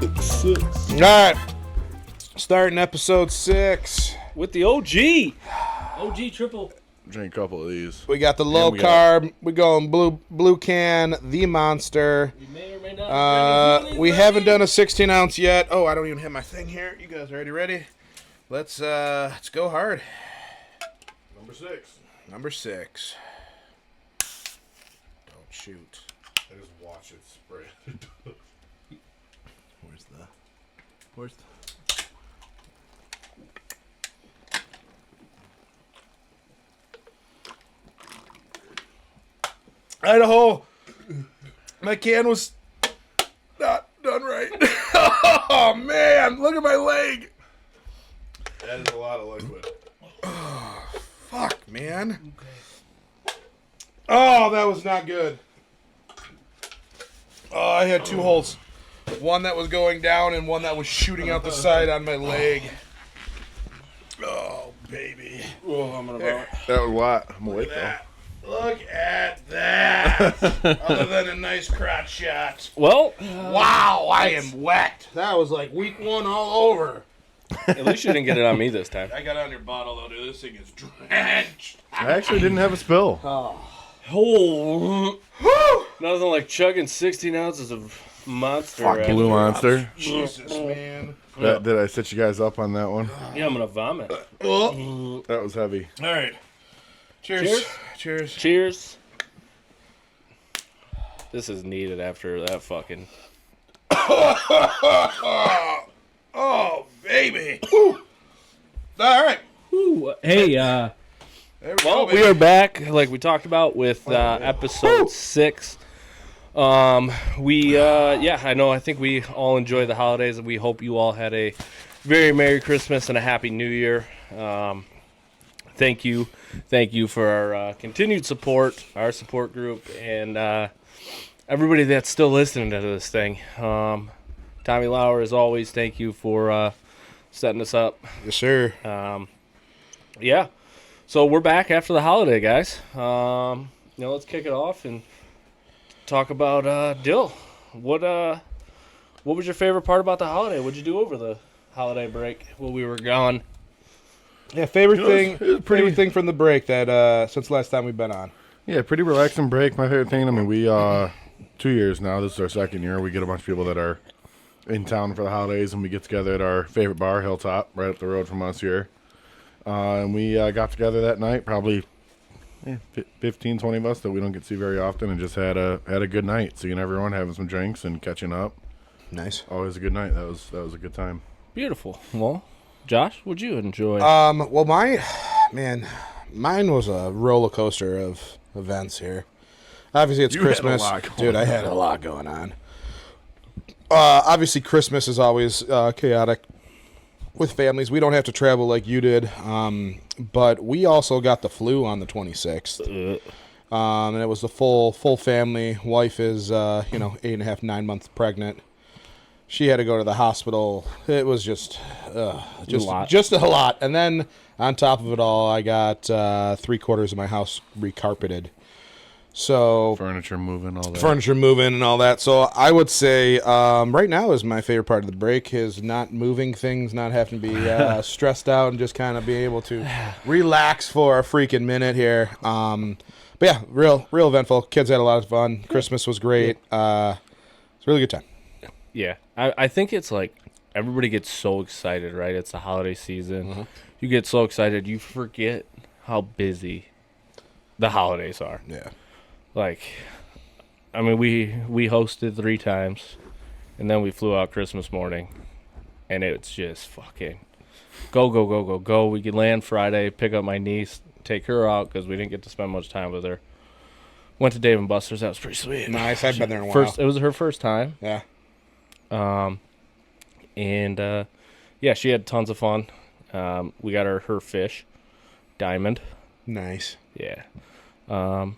All right. Starting episode 6. With the OG. OG triple. Drink a couple of these. We got the low carb. We going blue can, the monster. We may or may not. We haven't done a 16 ounce yet. Oh, I don't even have my thing here. You guys ready? Let's go hard. Number 6. Don't shoot. I just watch it spread. Where's the Idaho. My can was not done right. Oh man, look at my leg. That is a lot of liquid. Oh, fuck, man. Okay. Oh, that was not good. Oh, I had 2 holes. One that was going down and one that was shooting out the side on my leg. Oh, baby. Oh, I'm gonna vomit. That was a lot. I'm awake though. Look at that. Other than a nice crotch shot. Well, Wow, I am wet. That was like week 1 all over. at least you didn't get it on me this time. I got on your bottle though, dude. This thing is drenched. I actually didn't have a spill. Oh, nothing like chugging 16 ounces of Monster. Fuck Blue Monster. Jesus, man. Did I set you guys up on that one? Yeah, I'm gonna vomit. Oh. That was heavy. All right. Cheers. Cheers. Cheers. This is needed after that fucking. Oh, baby. Ooh. All right. Ooh, hey, There we go, well, baby. we are back, like we talked about, with episode 6. I think we all enjoy the holidays, and we hope you all had a very Merry Christmas and a Happy New Year. Thank you for our continued support, our support group, and everybody that's still listening to this thing. Tommy Lauer, as always, thank you for setting us up. Yes, sir. Yeah, so we're back after the holiday, guys. Let's kick it off and talk about Dill. What was your favorite part about the holiday? What'd you do over the holiday break while we were gone? Yeah, favorite It was pretty- thing from the break that since last time we've been on. Yeah, pretty relaxing break. My favorite thing. I mean, we 2 years now. This is our second year. We get a bunch of people that are in town for the holidays, and we get together at our favorite bar, Hilltop, right up the road from us here. And we got together that night, probably 15, 20 of us that we don't get to see very often, and just had a good night, seeing everyone, having some drinks and catching up. Nice. Always a good night. That was a good time. Beautiful. Well, Josh, what'd you enjoy? Well, mine was a roller coaster of events here. Obviously, it's You had a Christmas. lot going Dude, I had a lot going on. Obviously, Christmas is always chaotic with families. We don't have to travel like you did, but we also got the flu on the 26th. And it was the full family. Wife is, 8.5, 9 months pregnant. She had to go to the hospital. It was just a lot. And then on top of it all, I got 3/4 of my house recarpeted. So Furniture moving, all that. furniture moving and all that. So I would say right now is my favorite part of the break is not moving things, not having to be stressed out, and just kind of being able to relax for a freaking minute here. But yeah, real eventful. Kids had a lot of fun. Christmas was great. It's a really good time. Yeah, I think it's like everybody gets so excited, right? It's the holiday season. Mm-hmm. You get so excited, you forget how busy the holidays are. Yeah. Like, I mean, we hosted 3 times, and then we flew out Christmas morning, and it's just fucking go. We could land Friday, pick up my niece, take her out because we didn't get to spend much time with her. Went to Dave & Buster's. That was pretty sweet. Nice. I've been there in a while. It was her first time. Yeah. She had tons of fun. We got her fish, Diamond. Nice. Yeah. And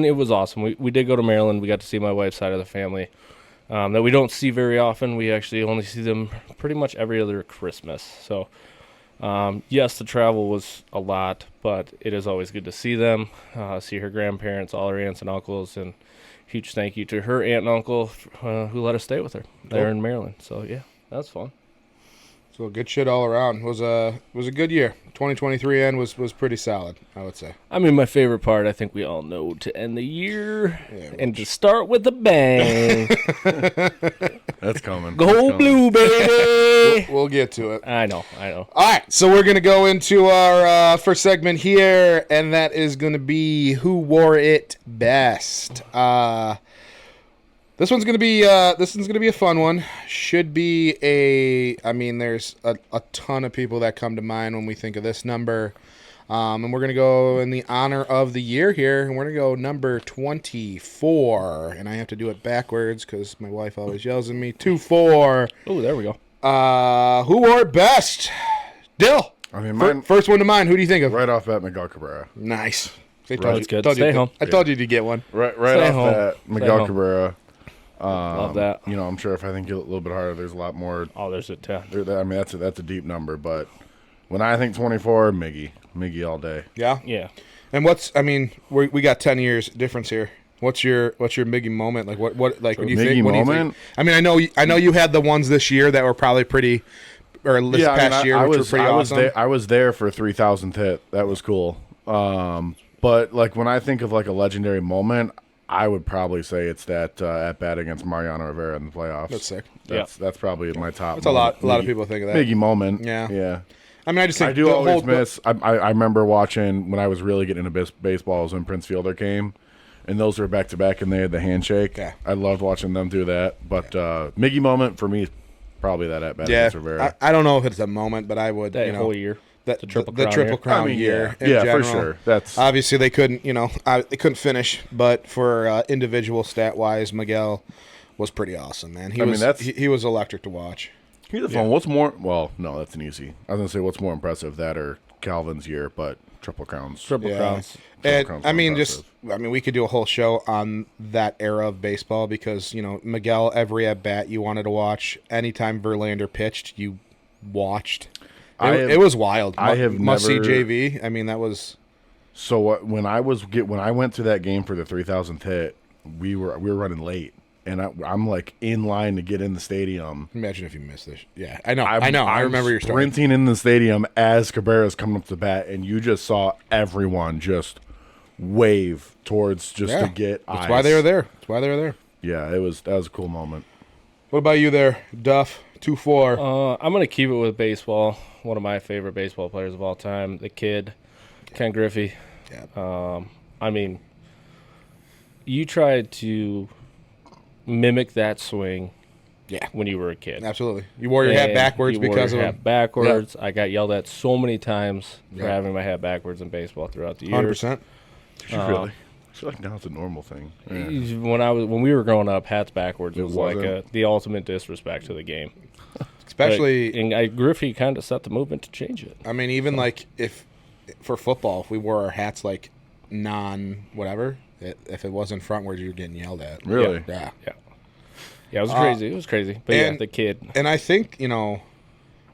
it was awesome. We did go to Maryland. We got to see my wife's side of the family that we don't see very often. We actually only see them pretty much every other Christmas. So, yes, the travel was a lot, but it is always good to see them, see her grandparents, all her aunts and uncles, and huge thank you to her aunt and uncle who let us stay with her there in Maryland. So, yeah, that was fun. So good shit all around. It was a good year. 2023 end was pretty solid, I would say. I mean, my favorite part, I think we all know, to end the year and to start with a bang. That's coming. Go blue, baby. We'll get to it. I know. All right, so we're going to go into our first segment here, and that is going to be Who Wore It Best. This one's going to be a fun one. Should be there's a ton of people that come to mind when we think of this number. And we're going to go in the honor of the year here, and we're going to go number 24. And I have to do it backwards because my wife always yells at me. 2-4. Oh, there we go. Who wore it best? Dill. I mean, mine, first one to mind. Who do you think of? right off bat, Miguel Cabrera. Nice. That's good. Stay home. I told you to get one. Right Stay off home. bat, Stay Miguel home. Cabrera. Love that. You know, I'm sure if I think a little bit harder, there's a lot more. Oh, there's a 10. I mean, that's a deep number, but when I think 24, Miggy all day. Yeah. Yeah. And we got 10 years difference here. What's your Miggy moment? Like what like when you Miggy think when moment? you think? I mean, I know you had the ones this year that were probably pretty, or this past year, which were pretty awesome. I was there for 3,000th hit. That was cool. But like when I think of like a legendary moment, I would probably say it's that at bat against Mariano Rivera in the playoffs. That's sick. That's probably my top. That's a lot of people think of that. Miggy moment. Yeah. I mean, I just think I do always miss. I remember watching when I was really getting into baseball. Was when Prince Fielder came, and those were back to back, and they had the handshake. Yeah. I loved watching them do that. But Miggy moment for me, probably that at bat against Rivera. I don't know if it's a moment, but I would. That whole year. The Triple Crown year. year. In Yeah, general. for sure. That's Obviously, they couldn't. They couldn't finish, but for individual stat wise, Miguel was pretty awesome, man. He was electric to watch. here's the phone. What's more? Well, no, that's an easy. I was gonna say what's more impressive, that or Calvin's year, but Triple Crowns. Triple Crowns. And Crowns I are mean, impressive. we could do a whole show on that era of baseball because Miguel, every at bat you wanted to watch. Anytime Verlander pitched, you watched. It was wild. I have must see never- JV. I mean, that was. So when I went to that game for the 3,000th hit, we were running late, and I'm like in line to get in the stadium. Imagine if you missed this. Yeah, I know. I remember your story. Sprinting in the stadium as Cabrera's coming up to bat, and you just saw everyone just wave towards to get eyes. That's why they were there. Yeah, that was a cool moment. What about you there, Duff? 2-4. I'm going to keep it with baseball. One of my favorite baseball players of all time, the kid, Ken Griffey. Yeah. I mean, you tried to mimic that swing when you were a kid. Absolutely. You wore your hat backwards because of him. Backwards. I got yelled at so many times for having my hat backwards in baseball throughout the years. 100%. Did you really? I feel like now it's a normal thing. Yeah. When we were growing up, hats backwards was wasn't. like the ultimate disrespect to the game. Especially, and Griffey kind of set the movement to change it. I mean, even like if for football, if we wore our hats like non-whatever, if it wasn't frontwards, you were getting yelled at. Really? Yeah. Yeah, it was crazy. It was crazy. But the kid. And I think,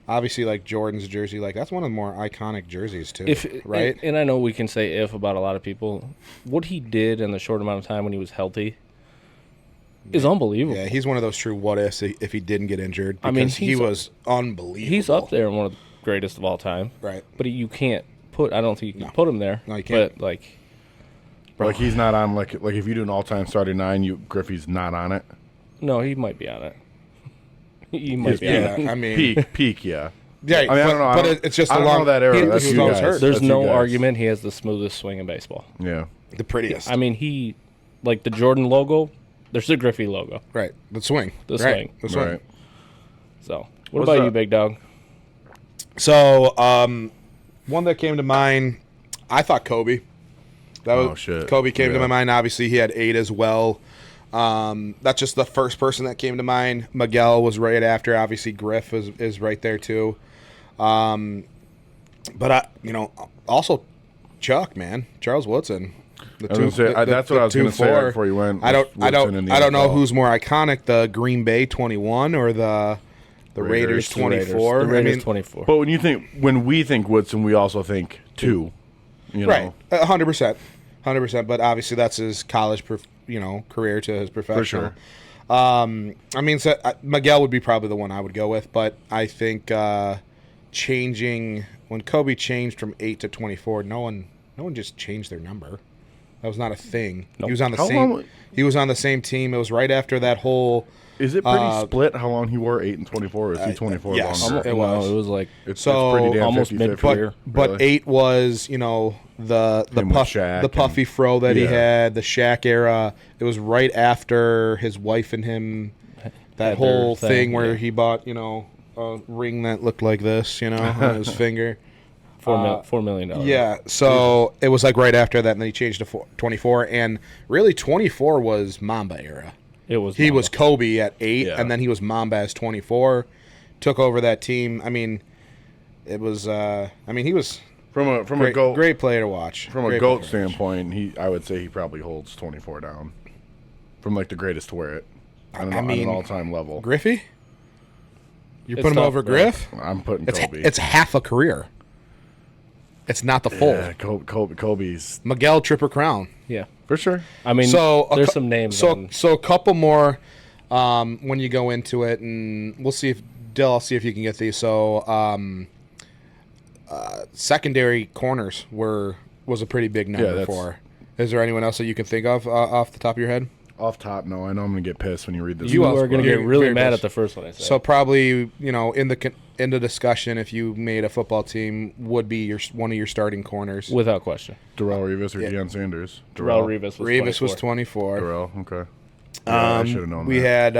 obviously like Jordan's jersey, like that's one of the more iconic jerseys too, right? And I know we can say if about a lot of people. What he did in the short amount of time when he was healthy is unbelievable. Yeah, he's one of those true what ifs if he didn't get injured. Because I mean, he was unbelievable. He's up there in one of the greatest of all time. Right. But you can't I don't think you can put him there. No, you can't. But Like he's not on like if you do an all-time starting nine, Griffey's not on it. No, he might be on it. He might be on it. Yeah, I mean, peak, yeah. Yeah, I mean, I don't know. But it's just I a don't long. know that era. He That's was you always guys. hurt. There's That's you no guys. argument he has the smoothest swing in baseball. Yeah. The prettiest. I mean, he like the Jordan logo. There's the Griffey logo. Right. The swing. The Right. swing. The swing. Right. So, what What's about that? you, big dog? So, one that came to mind, I thought Kobe. Shit. Kobe came to Yeah. my mind. Obviously, he had 8 as well. That's just the first person that came to mind. Miguel was right after. Obviously, Griff is right there too. But also Chuck, man, Charles Woodson. That's what I was going to say right before you went. I don't Woodson know NFL. who's more iconic, the Green Bay 21 or the Raiders 24. The Raiders I mean, 24. But when we think Woodson, we also think 2. You know? Right, 100%. 100%. But obviously, that's his college career to his professional. sure. I mean, Miguel would be probably the one I would go with, but I think changing when Kobe changed from 8 to 24, no one just changed their number. That was not a thing. Nope. He was on the How same. long- He was on the same team. It was right after that whole. Is it pretty split how long he wore 8 and 24? Or is he 24 yes. longer? It was. It was like It's So, pretty damn almost 50-50, mid-career. But really. 8 was the Him with Shaq the puffy and- fro that he yeah. had, the Shaq era. It was right after his wife and him. That Had whole their thing thing, where yeah. he bought a ring that looked like this, on his finger. $4 million. Yeah, so it was like right after that, and then he changed to 24, and really 24 was Mamba era. It was. He was Kobe at 8, Yeah. and then he was Mamba as 24. Took over that team. I mean, it was. He was from a great player to watch. From a Great GOAT player to watch. standpoint, I would say he probably holds 24 down. From like the greatest to wear it. On I mean, an all-time level. Griffey, you're It's putting him tough, over bro. Griff. I'm putting It's Kobe. it's half a career. It's not the full. Yeah, Kobe's Miguel Triple Crown. Yeah. for sure. I mean, So there's some names. So a couple more when you go into it, and we'll see if Dill. I'll see if you can get these. So secondary corners was a pretty big number that's- for. Is there anyone else that you can think of off the top of your head? Off top, no. I know I'm gonna get pissed when you read this. you also- are going to you're get really very mad pissed. at the first one I said. So probably in the discussion, if you made a football team, would be one of your starting corners. without question, Darrell Revis or Deion Sanders? Darrell Revis was Revis 24. was 24. Darrell, okay. Yeah, I should have known We that. had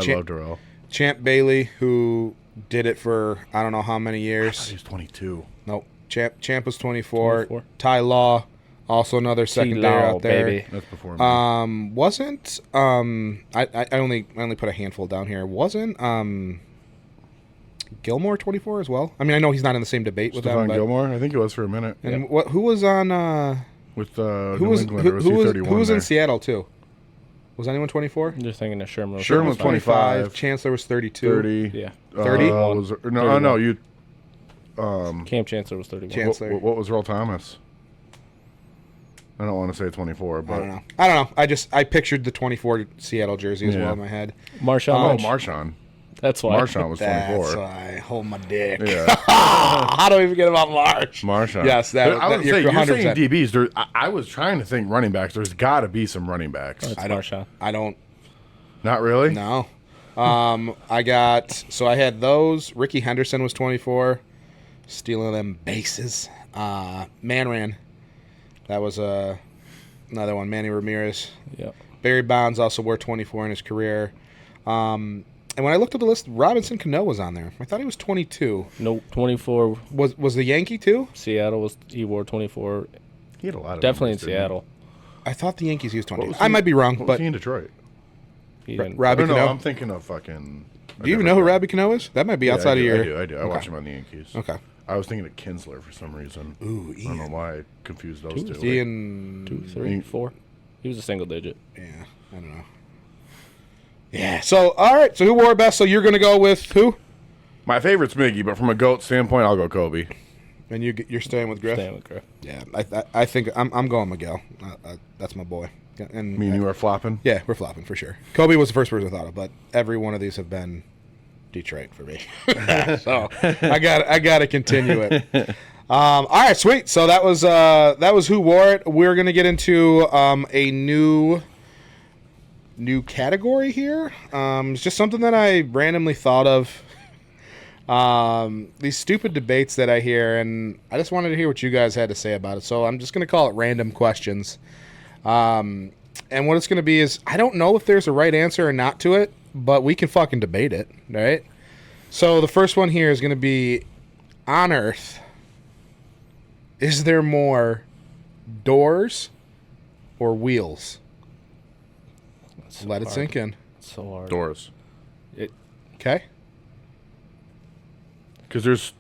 I love Darrell. Champ Bailey, who did it for I don't know how many He years. was 22. Nope. Champ was 24. 24. Ty Law, also another secondary T-Law, out there. baby. That's before me. Wasn't I only put a handful down here. Wasn't Gilmore 24 as well? I mean, I know he's not in the same debate with them, Stephon but Gilmore? I think he was for a minute. and who was on With who New was England, or was he 31 who was in there? Seattle too? Was anyone 24? You're thinking of Sherman. Sherman was 25. Chancellor was 32. 30. Yeah. 30? No, you. Cam Chancellor was 31. Chancellor. What was Earl Thomas? I don't want to say 24, I but don't know. I pictured the 24 Seattle jersey as Yeah. well in my head. Marshawn Lynch. Marshawn. That's why. Marshawn was 24. That's why I hold my dick. Yeah, How do we forget about Marsh? Marshawn. Yes, I would say you're you're saying 100%. DBs. I was trying to think running backs. There's got to be some running backs. That's I don't. Marshawn. I don't Not really. know. I had those. Ricky Henderson was 24, stealing them bases. Manran, that was another one. Manny Ramirez. Yep. Barry Bonds also wore 24 in his career. And when I looked at the list, Robinson Cano was on there. I thought he was 22. Nope. 24. Was the Yankee too? Seattle was. He wore 24. He had a lot of Definitely in numbers, didn't he? Seattle. I thought the Yankees used 20. What was I he- might be wrong, What was but he in Detroit? He didn't. Robbie No, Cano. I'm thinking of fucking. Do you even know who Robbie Cano is? That might be Yeah, outside of your. I do. I Okay. watch him on the Yankees. Okay. I was thinking of Kinsler for some reason. Ooh, I don't know Ian. why I confused those two. Ian. 2, 3, 4. He was a single digit. Yeah, I don't know. Yeah. So all right. So who wore it best? So you're gonna go with who? My favorite's Miggy, but from a GOAT standpoint, I'll go Kobe. And you're staying with Griff. Staying with Griff. Yeah. I think I'm going Miguel. That's my boy. And Me and you are flopping. yeah, we're flopping for sure. Kobe was the first person I thought of, but every one of these have been Detroit for me. So I got to continue it. All right, sweet. So that was who wore it. We're gonna get into a new category here. It's just something that I randomly thought of. These stupid debates that I hear, and I just wanted to hear what you guys had to say about it. So I'm just gonna call it random questions. And what it's going to be is, I don't know if there's a right answer or not to it, but we can fucking debate it, right? So the first one here is going to be, on Earth, is there more doors or wheels? That's so Let it hard. sink in. It's so hard. Doors. Okay? Because there's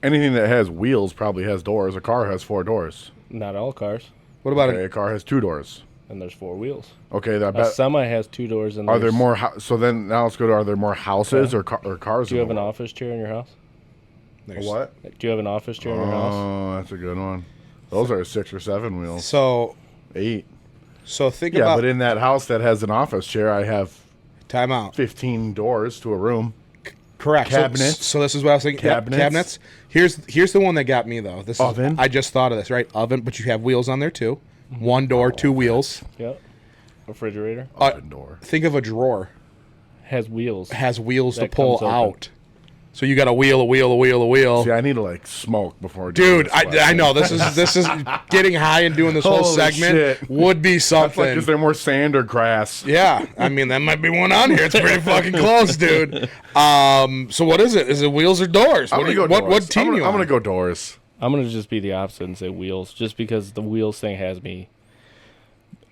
anything that has wheels probably has doors. A car has 4 doors. Not all cars. What about Okay, a car has 2 doors. And there's 4 wheels. Okay, that A bet. semi has 2 doors. And Are there there's- more? So then now let's go to: are there more houses Okay. or cars? Do you in have the an world? office chair in your house? There's- What? Do you have an office chair in your house? Oh, that's a good one. Those are 6 or 7 wheels. So 8. So think Yeah, about but in that house that has an office chair, I have time out. 15 doors to a room. Correct. Cabinets. So this is what I was thinking. Yep, Cabinets. Here's the one that got me though. This Oven. Is, I just thought of this, right? Oven, but you have wheels on there too. One door, two wheels. Yep. Refrigerator Oven door. Think of a drawer. has wheels. Has wheels to That pull comes open. out. So you got a wheel. See, I need to like smoke before doing Dude, this I question. know this is getting high and doing this whole Holy segment shit. would be That's like, something. is there more sand or grass? Yeah, I mean that might be one on here. It's pretty fucking close, dude. So what is it? Is it wheels or doors? I'm What gonna do you- go what doors. team you I'm on? gonna go doors. I'm gonna just be the opposite and say wheels, just because the wheels thing has me.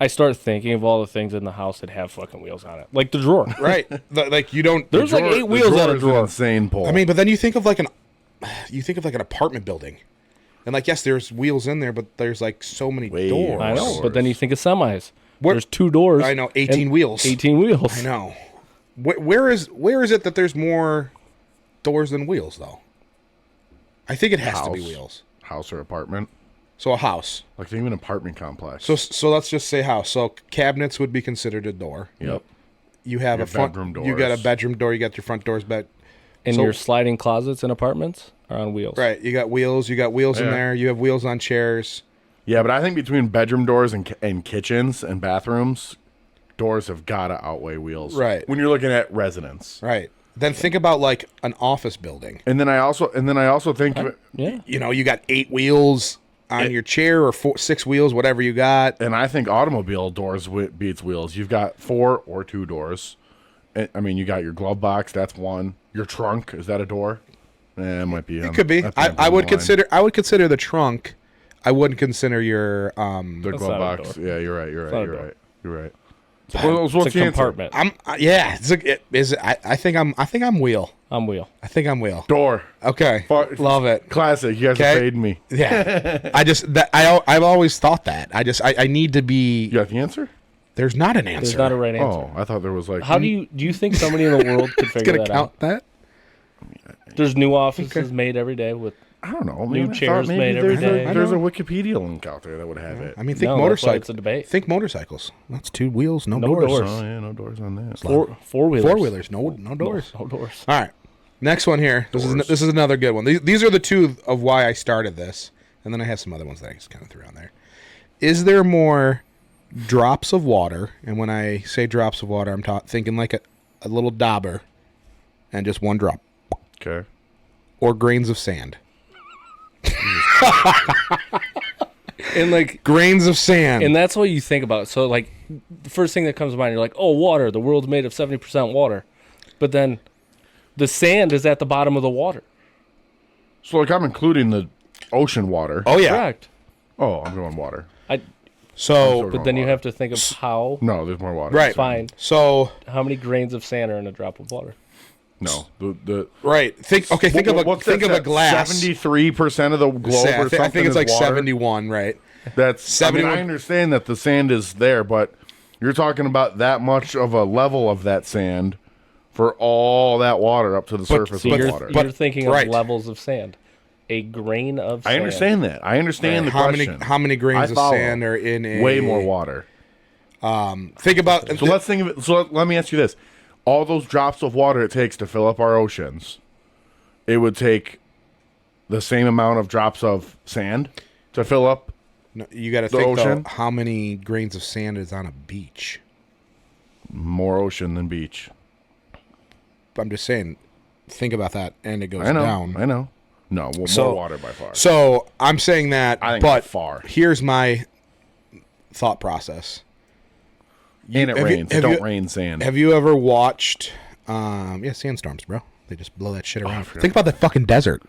I start thinking of all the things in the house that have fucking wheels on it, like the drawer. Right, like you don't. There's like 8 wheels on a is an drawer. insane pull. I mean, but then you think of like an apartment building, and like yes, there's wheels in there, but there's like so many Way doors. I know, Doors. but then you think of semis. Where- There's 2 doors. I know, 18 and wheels. 18 wheels. I know. Where is it that there's more doors than wheels though? I think it has to be House. wheels. House or apartment? So a house. Like think of an apartment complex. So let's just say house. So cabinets would be considered a door. yep. You have Your a front bedroom You got a doors. bedroom door. You got your front doors. And So- your sliding closets in apartments are on wheels. Right. You got wheels. You got wheels in Yeah. there. You have wheels on chairs. Yeah, but I think between bedroom doors and kitchens and bathrooms, doors have got to outweigh wheels. Right. When you're looking at residence. Right. Then think about like an office building. And then I also think of it, Yeah. You know, you got 8 wheels on your chair or 6 wheels, whatever you got. and I think automobile doors beats wheels. You've got 4 or 2 doors. I mean, you got your glove box. That's one. Your trunk, is that a door? It might be. It could be. I would consider the trunk. I wouldn't consider your the That's glove not a box. door. Yeah, you're right. not a door. You're right. It's What's a the answer? compartment. yeah. I think I'm wheel. I'm wheel. I think I'm wheel. Door. Okay. Far- Love it. Classic. You guys Okay. have paid me. Yeah. I've always thought that. I need to be. You got the answer? There's not an answer. There's not a right answer. Oh, I thought there was like. How do you think somebody in the world could figure gonna that count out? that? There's new offices made every day with. I don't know. New Man, I chairs thought maybe made every there's day. There's a Wikipedia link out there that would have it. I mean, think No, that's why motorcycles. it's a debate. Think motorcycles. That's 2 wheels, no, No doors. doors. Oh yeah, no doors on that. Four wheelers. 4-wheelers, no doors. No doors. All right. Next one here. This is another good one. These are the 2 of why I started this, and then I have some other ones that I just kind of threw on there. Is there more drops of water? And when I say drops of water, I'm thinking like a little dauber, and just one drop, Okay. or grains of sand. And like, Grains of sand. and that's what you think about. So like, the first thing that comes to mind, you're like, oh, water. The world's made of 70% water, but then the sand is at the bottom of the water. So like I'm including the ocean water. oh yeah. Correct. Oh, I'm going water. So But then you have to think of how. No, there's more water. right. Fine. So How many grains of sand are in a drop of water? No. The right. Think of a glass. 73% of the globe I or something. I think it's is like water. 71, right? That's 71 I understand that the sand is there, but you're talking about that much of a level of that sand for all that water up to the surface So of the you're, water. you're thinking of right. levels of sand. A grain of sand. I understand that. I understand the How question. many grains I of follow. sand are in a Way more water. Think about So let's think of it. So let me ask you this: all those drops of water it takes to fill up our oceans, it would take the same amount of drops of sand to fill up. No, you got to the think though, ocean? how many grains of sand is on a beach. More ocean than beach. I'm just saying, think about that, and it goes I know. down. I know. No, well, So- more water by far. So I'm saying that, I think but by far. here's my thought process. And it have you- rains. have It you- don't rain sand. Have you ever watched? Sandstorms, bro. They just blow that shit around. Think about the fucking desert.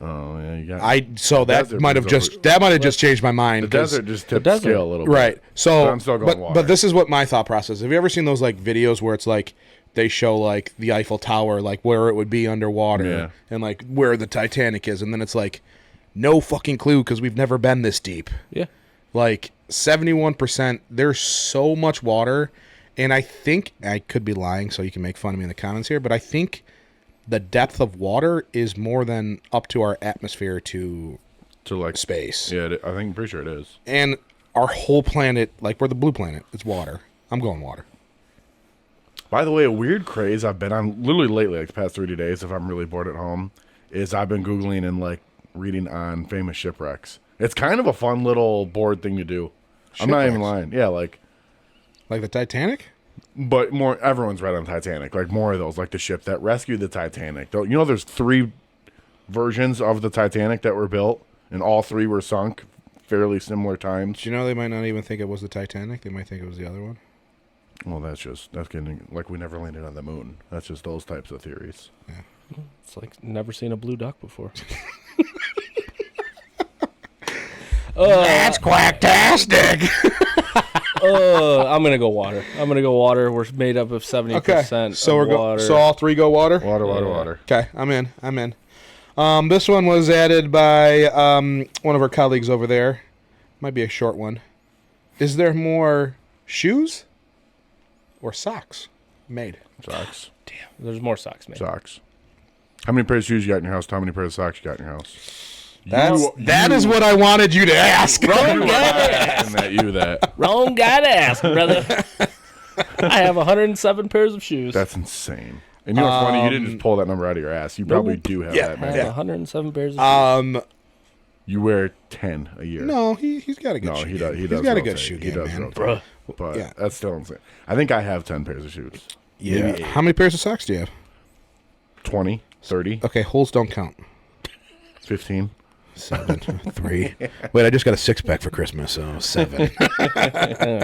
Oh yeah, you got That desert might have brings just changed my mind. the 'cause- desert just tipped desert. the scale a little bit. Right. So, But I'm still going water. but this is what my thought process. Have you ever seen those like videos where it's like they show like the Eiffel Tower, like where it would be underwater, Yeah. and like where the Titanic is, and then it's like no fucking clue because we've never been this deep. Yeah. Like 71%. There's so much water, and I think I could be lying, so you can make fun of me in the comments here, but I think the depth of water is more than up to our atmosphere to To like space. Yeah, I think I'm pretty sure it is. And our whole planet, like we're the blue planet. It's water. I'm going water. By the way, a weird craze I've been on literally lately, like the past 30 days, if I'm really bored at home, is I've been Googling and like reading on famous shipwrecks. It's kind of a fun little bored thing to do. I'm not even lying. Yeah, like the Titanic? but more everyone's read on Titanic. Like more of those, like the ship that rescued the Titanic. You know there's 3 versions of the Titanic that were built and all 3 were sunk fairly similar times. Do you know they might not even think it was the Titanic? They might think it was the other one. Well, that's getting like we never landed on the moon. That's just those types of theories. Yeah. It's like never seen a blue duck before. That's quacktastic. I'm gonna go water. We're made up of 70%. Okay, so of water. so all 3 go water. Water. Okay, I'm in. This one was added by one of our colleagues over there. Might be a short one. Is there more shoes or socks made? Socks. Damn, there's more socks made. Socks. How many pairs of shoes you got in your house? How many pairs of socks you got in your house? That is what I wanted you to ask. Wrong guy to ask. Wrong guy to ask, brother. I have 107 pairs of shoes. That's insane. And you know what's funny? You didn't just pull that number out of your ass. You probably do have that I many. have 107 pairs of shoes. You wear 10 a year. No, he's got a good shoe. He does. He's got a good rotate. shoe He game, does man. rotate. But Yeah. that's still insane. I think I have 10 pairs of shoes. Yeah. Maybe 8. How many pairs of socks do you have? 20, 30, Okay, holes don't count. 15. 7, 3. Wait, I just got a 6-pack for Christmas, so 7.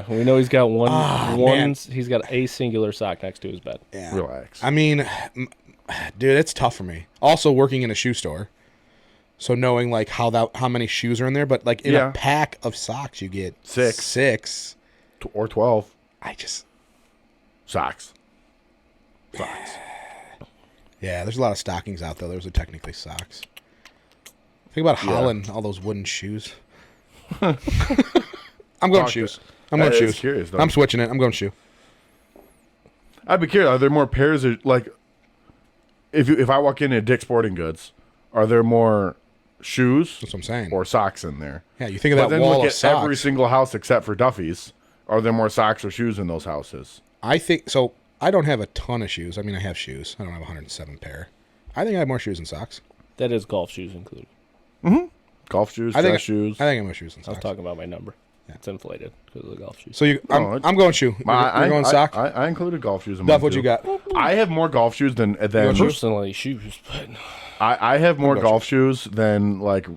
We know he's got one. man. He's got a singular sock next to his bed. Yeah. Relax. I mean, dude, it's tough for me. Also, working in a shoe store, so knowing like how many shoes are in there, but like in a pack of socks, you get 6 or 12. I just Socks. yeah. There's a lot of stockings out there. Those are technically socks. Think about Holland, all those wooden shoes. I'm going shoes. I'm going shoes. Curious, though. I'm switching it. I'm going shoe. I'd be curious. Are there more pairs of like? If I walk into Dick's Sporting Goods, are there more shoes That's what I'm saying. or socks in there? Yeah, you think of But that then wall look of at socks. every single house except for Duffy's. Are there more socks or shoes in those houses? I think so. I don't have a ton of shoes. I mean, I have shoes. I don't have 107 pair. I think I have more shoes than socks. That is golf shoes included. Golf shoes, I think dress shoes. I think I have more shoes than I socks. was talking about my number. It's inflated because of the golf shoes. So I'm going shoe. You're going sock. I included golf shoes in Duff, mine, what too. you got? I have more golf shoes than Personally, shoes, but I have more golf shoes than like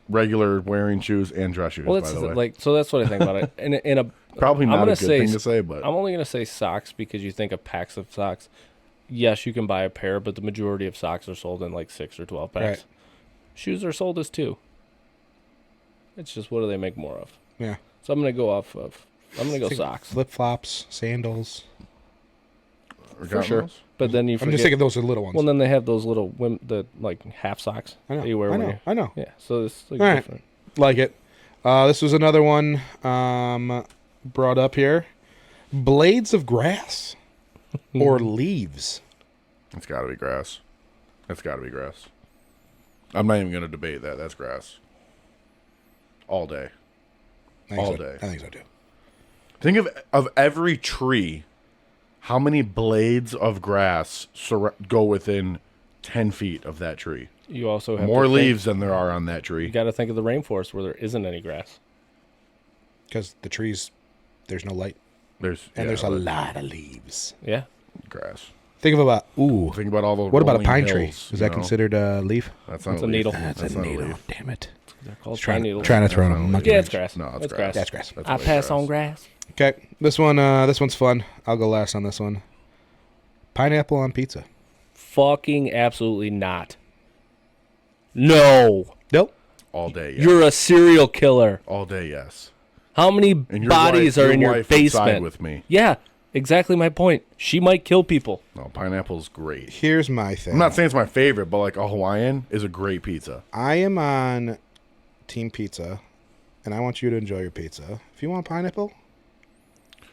regular wearing shoes and dress shoes. well, by that's the way, like so. That's what I think about it. In a probably I'm not gonna a good say- thing to say, but I'm only going to say socks because you think of packs of socks. Yes, you can buy a pair, but the majority of socks are sold in like 6 or 12 packs. Right. Shoes are sold as 2. It's just what do they make more of? Yeah. So I'm going to go off of. I'm going to go socks. Flip flops, sandals. for sure. But then you I'm forget. just thinking those are little ones. Well, then they have those little the like half socks I know. that you wear I when know. you. I know. Yeah. So it's like All right. different. Like it. This was another one brought up here. Blades of grass or leaves. it's got to be grass. It's got to be grass. I'm not even going to debate that. That's grass. All day. I think All so. day. I think so too. Think of every tree. How many blades of grass go within 10 feet of that tree? You also have More to think- leaves than there are on that tree. You got to think of the rainforest where there isn't any grass. Because the trees, there's no light. There's There's a lot of leaves. Yeah. grass. Think about ooh. Think about all those. What about a rolling pine tree? hills, Is you that know? considered a leaf? That's not It's a leaf. needle. That's That's a not needle. leaf. Damn it. They're called Trying pine needles. to throw That's them. not a monkey leaf. Yeah, it's wrench. grass. No, it's It's grass. That's grass. That's I way pass grass. on grass. Okay, this one's fun. I'll go last on this one. Pineapple on pizza. Fucking absolutely not. No. Nope. All day, yes. You're a serial killer. All day, yes. How many And your bodies wife, are in your wife would side basement? with me. Yeah, exactly my point. She might kill people. No, pineapple's great. Here's my thing. I'm not saying it's my favorite, but like a Hawaiian is a great pizza. I am on Team Pizza, and I want you to enjoy your pizza. If you want pineapple,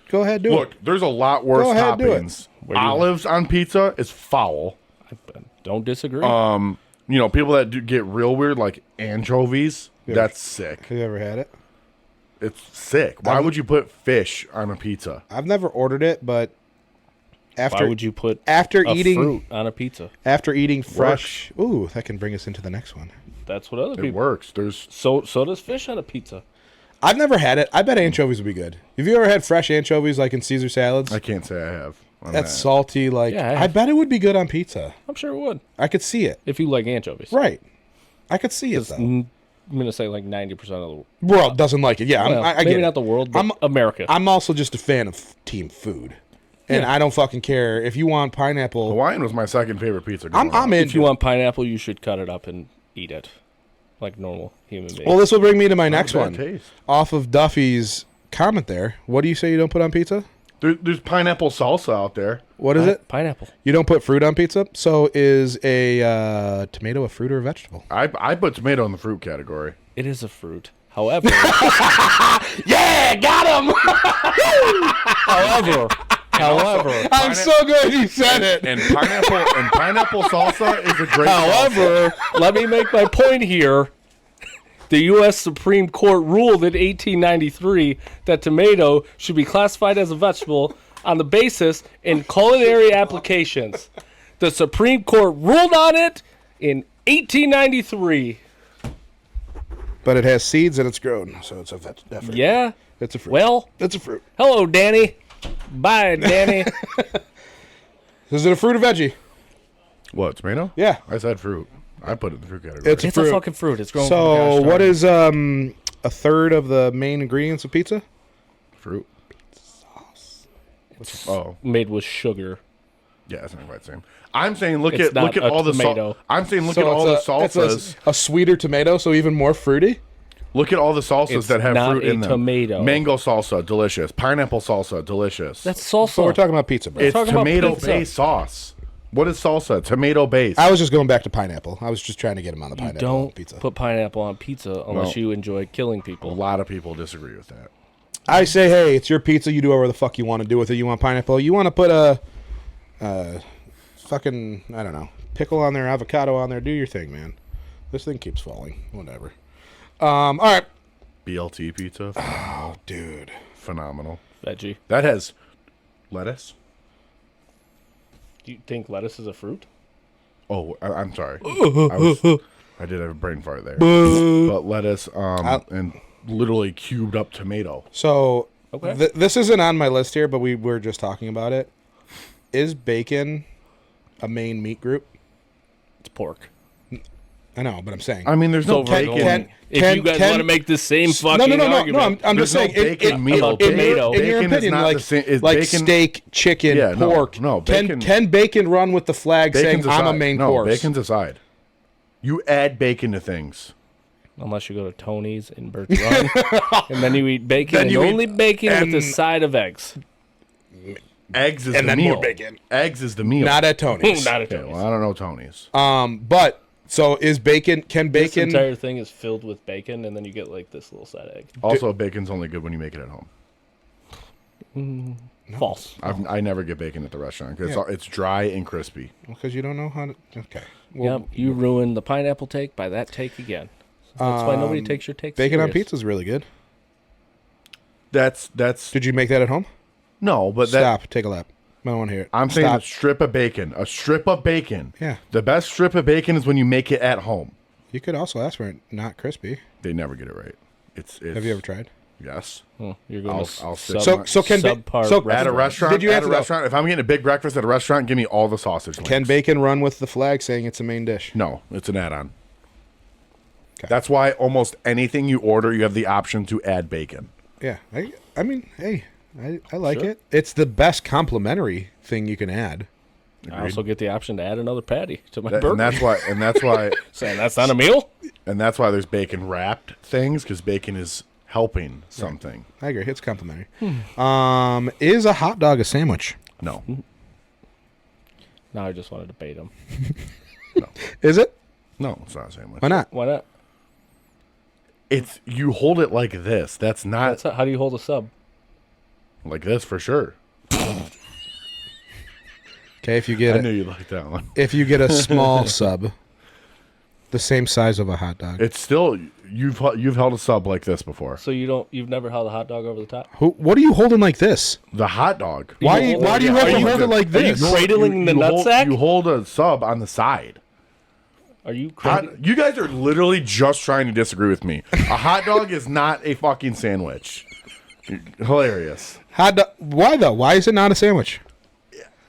go ahead, do Look, it. there's a lot worse Go ahead, do it. toppings. Where do you- Olives on pizza is foul. I don't disagree. You know, people that do get real weird, like anchovies, Yeah. that's sick. Have you ever had it? It's sick. Why would you put fish on a pizza? I've never ordered it, but after Why would you put after a eating fruit on a pizza? after eating fresh? Ooh, that can bring us into the next one. That's what other It people. works. There's So does fish on a pizza. I've never had it. I bet anchovies would be good. Have you ever had fresh anchovies like in Caesar salads? I can't say I have. on That's that. salty. Like Yeah, I I have. bet it would be good on pizza. I'm sure it would I could see it. if you like anchovies. Right. I could see it though. I'm gonna say like 90% of the World doesn't like it. Yeah, well, I get maybe it. not the world, but America. I'm also just a fan of team food, and Yeah. I don't fucking care if you want pineapple. Hawaiian was my second favorite pizza. I'm growing up. If you in. want pineapple, you should cut it up and eat it like normal human beings. Well, this will bring me to my Not next a bad one. taste. Off of Duffy's comment there. What do you say you don't put on pizza? There's pineapple salsa out there. What is it? Pineapple. You don't put fruit on pizza? So is a tomato a fruit or a vegetable? I put tomato in the fruit category. It is a fruit. However, Yeah, got him! however, I'm so glad you said it. And pineapple salsa is a great. however, let me make my point here. The U.S. Supreme Court ruled in 1893 that tomato should be classified as a vegetable on the basis in culinary applications. The Supreme Court ruled on it in 1893. But it has seeds and it's grown, so it's a fruit. Yeah. It's a fruit. Well, It's a fruit. hello, Danny. Bye, Danny. Is it a fruit or veggie? What, tomato? Yeah. I said fruit. I put it in the fruit category. It's It's fruit. a fucking fruit. It's grown from the So gosh what darn. is a third of the main ingredients of pizza? fruit. Oh, made with sugar. yeah, that's not quite the same. I'm saying look It's at not a all the tomato. I'm saying look So at all the it's salsas. a sweeter tomato, so even more fruity. Look at all the salsas It's that have not fruit a in them. tomato. Mango salsa, delicious. Pineapple salsa, delicious. That's salsa. So we're talking about pizza, bro. it's talking about tomato-based pizza. sauce. What is salsa? Tomato-based. I was just going back to pineapple. I was just trying to get him on the You pineapple don't pizza. put pineapple on pizza unless No. you enjoy killing A people. lot of people disagree with that. I say, hey, it's your pizza. You do whatever the fuck you want to do with it. You want pineapple? You want to put a fucking, I don't know, pickle on there, avocado on there. Do your thing, man. This thing keeps falling. Whatever. All right. BLT pizza, Oh, dude. phenomenal. Veggie. That has lettuce. Do you think lettuce is a fruit? Oh, I'm sorry. I did have a brain fart there. But lettuce and literally cubed up tomato. So Okay. this isn't on my list here, but we were just talking about it. Is bacon a main meat group? It's pork. I know, but I'm saying. I mean, there's no So bacon. Can, if you guys want to make the same fucking no. argument, I'm just There's saying. no bacon meal. about in tomato. your Bacon is opinion, not like, the same- is like bacon- steak, chicken, Yeah, no, pork. no, bacon- Can bacon run with the flag saying I'm a main no, course? bacon's a side. You add bacon to things. unless you go to Tony's in Birch Run, and then you eat bacon, Then and you only eat- bacon with a and- side of eggs. Eggs is And the then meal. more bacon. Eggs is the meal. Not at Tony's. Not a Okay, Tony's. well, I don't know Tony's. But so is bacon? Can This bacon? entire thing is filled with bacon, and then you get like this little side egg. Also, bacon's only good when you make it at home. False. I never get bacon at the restaurant because Yeah. it's dry and crispy. Because you don't know how to. Okay. Well, Yep, you ruined the pineapple take by that take again. That's why nobody takes your take. bacon on serious. pizza is really good. That's Did you make that at home? no, but that Stop. Take a lap. I don't want to hear it. I'm saying Stop. a strip of bacon. A strip of bacon. Yeah. The best strip of bacon is when you make it at home. You could also ask for it not crispy. They never get it right. It's Have you ever tried? Yes. You're going I'll to stick sub, So can ba- subpar so- At a restaurant. restaurant, Did you at answer a though? restaurant, if I'm getting a big breakfast at a restaurant, give me all the sausage links. Can bacon run with the flag saying it's a main dish? No, it's an add-on. Okay. That's why almost anything you order, you have the option to add bacon. Yeah. I mean, hey, I like Sure. it. It's the best complimentary thing you can add. I also get the option to add another patty to my That- burger. and that's why Saying that's not a meal? there's bacon wrapped things because bacon is helping something. I agree. It's complimentary. Is a hot dog a sandwich? No, No, I just wanted to bait him. Is it? no, it's not a sandwich. Why not? Why not? It's you hold it like this. That's not How do you hold a sub? like this for sure. Okay, if you I get knew you'd like that one. if you get a small sub, the same size of a hot dog. It's still you've held a sub like this before. So you've never held a hot dog over the top? What are you holding like this? The hot dog. Why do you have to hold it like this? Cradling the nutsack? You hold a sub on the side. Are you crazy? You guys are literally just trying to disagree with me. A hot dog is not a fucking sandwich. Hilarious. Hot dog. Why though? Why is it not a sandwich?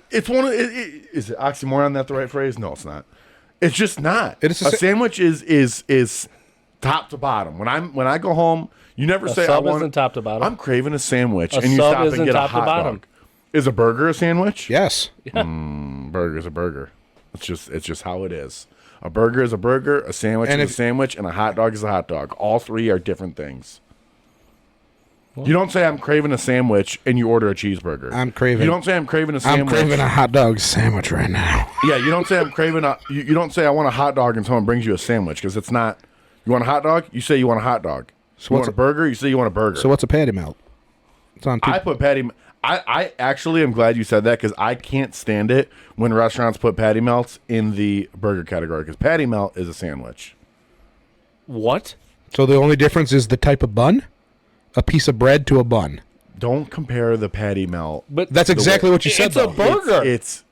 It's one of is it oxymoron that the right phrase? No, it's not. It's just not. It's a sandwich is top to bottom. When I go home, you never say sub I want isn't top to bottom. I'm craving a sandwich, and you sub stop and isn't get a top to hot bottom. dog. Is a burger a sandwich? Yes. Burger's a burger. It's just how it is. A burger is a burger, a sandwich is a sandwich, and a hot dog is a hot dog. All three are different things. Well, you don't say I'm craving a sandwich and you order a cheeseburger. You don't say I'm craving a sandwich. I'm craving a hot dog sandwich right now. Yeah, you don't say I'm craving a. You don't say I want a hot dog and someone brings you a sandwich because it's not. You want a hot dog? You say you want a hot dog. So you want a burger? You say you want a burger. So what's a patty melt? It's on. I put patty. I actually am glad you said that because I can't stand it when restaurants put patty melts in the burger category because patty melt is a sandwich. What? So the only difference is the type of bun, a piece of bread to a bun. Don't compare the patty melt. But that's exactly what you said. It's a burger. It's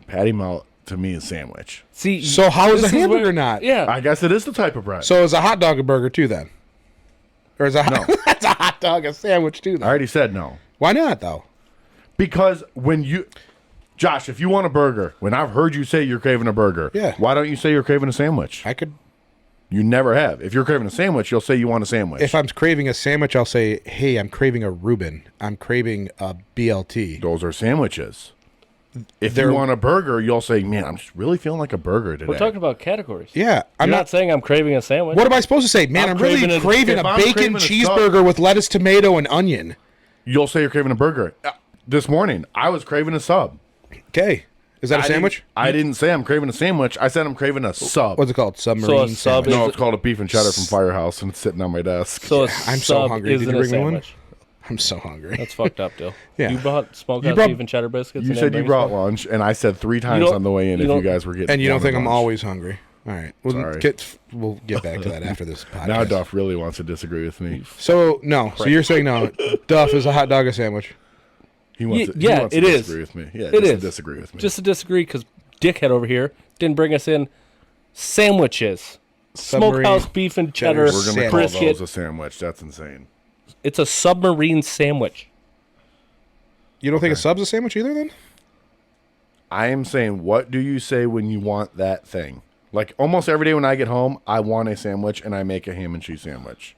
patty melt to me is sandwich. See, so how is a hamburger not? Yeah, I guess it is the type of bread. So is a hot dog a burger too then? Or is a that's a hot dog a sandwich too then? I already said no. Why not though? Because when you, Josh, if you want a burger, when I've heard you say you're craving a burger, why don't you say you're craving a sandwich? I could. You never have. If you're craving a sandwich, you'll say you want a sandwich. If I'm craving a sandwich, I'll say, hey, I'm craving a Reuben. I'm craving a BLT. Those are sandwiches. If you want a burger, you'll say, man, I'm just really feeling like a burger today. We're talking about categories. Yeah. I'm not saying I'm craving a sandwich. What am I supposed to say? Man, I'm really craving a bacon cheeseburger with lettuce, tomato, and onion. You'll say you're craving a burger. This morning, I was craving a sub. Okay. Is that a sandwich? I didn't say I'm craving a sandwich. I said I'm craving a sub. What's it called? Submarine sub sandwich. No, it's called a beef and cheddar from Firehouse, and it's sitting on my desk. So I'm so hungry. Did you bring me one? I'm so hungry. That's fucked up, Dill. Yeah. You brought smokehouse beef and cheddar biscuits. You said you brought lunch, and I said 3 times on the way in if you guys were getting. And you don't think I'm lunch. always hungry? All right. Sorry. We'll get back to that after this podcast. Now Duff really wants to disagree with me. So no. So you're saying no? Duff is a hot dog a sandwich? He wants to disagree with me. Yeah, it is. To disagree with me. Just to disagree because dickhead over here didn't bring us in sandwiches. Smokehouse beef and cheddar We're going to call brisket. those a sandwich. That's insane. It's a submarine sandwich. You don't think a sub's a sandwich either then? I am saying, what do you say when you want that thing? Like almost every day when I get home, I want a sandwich and I make a ham and cheese sandwich.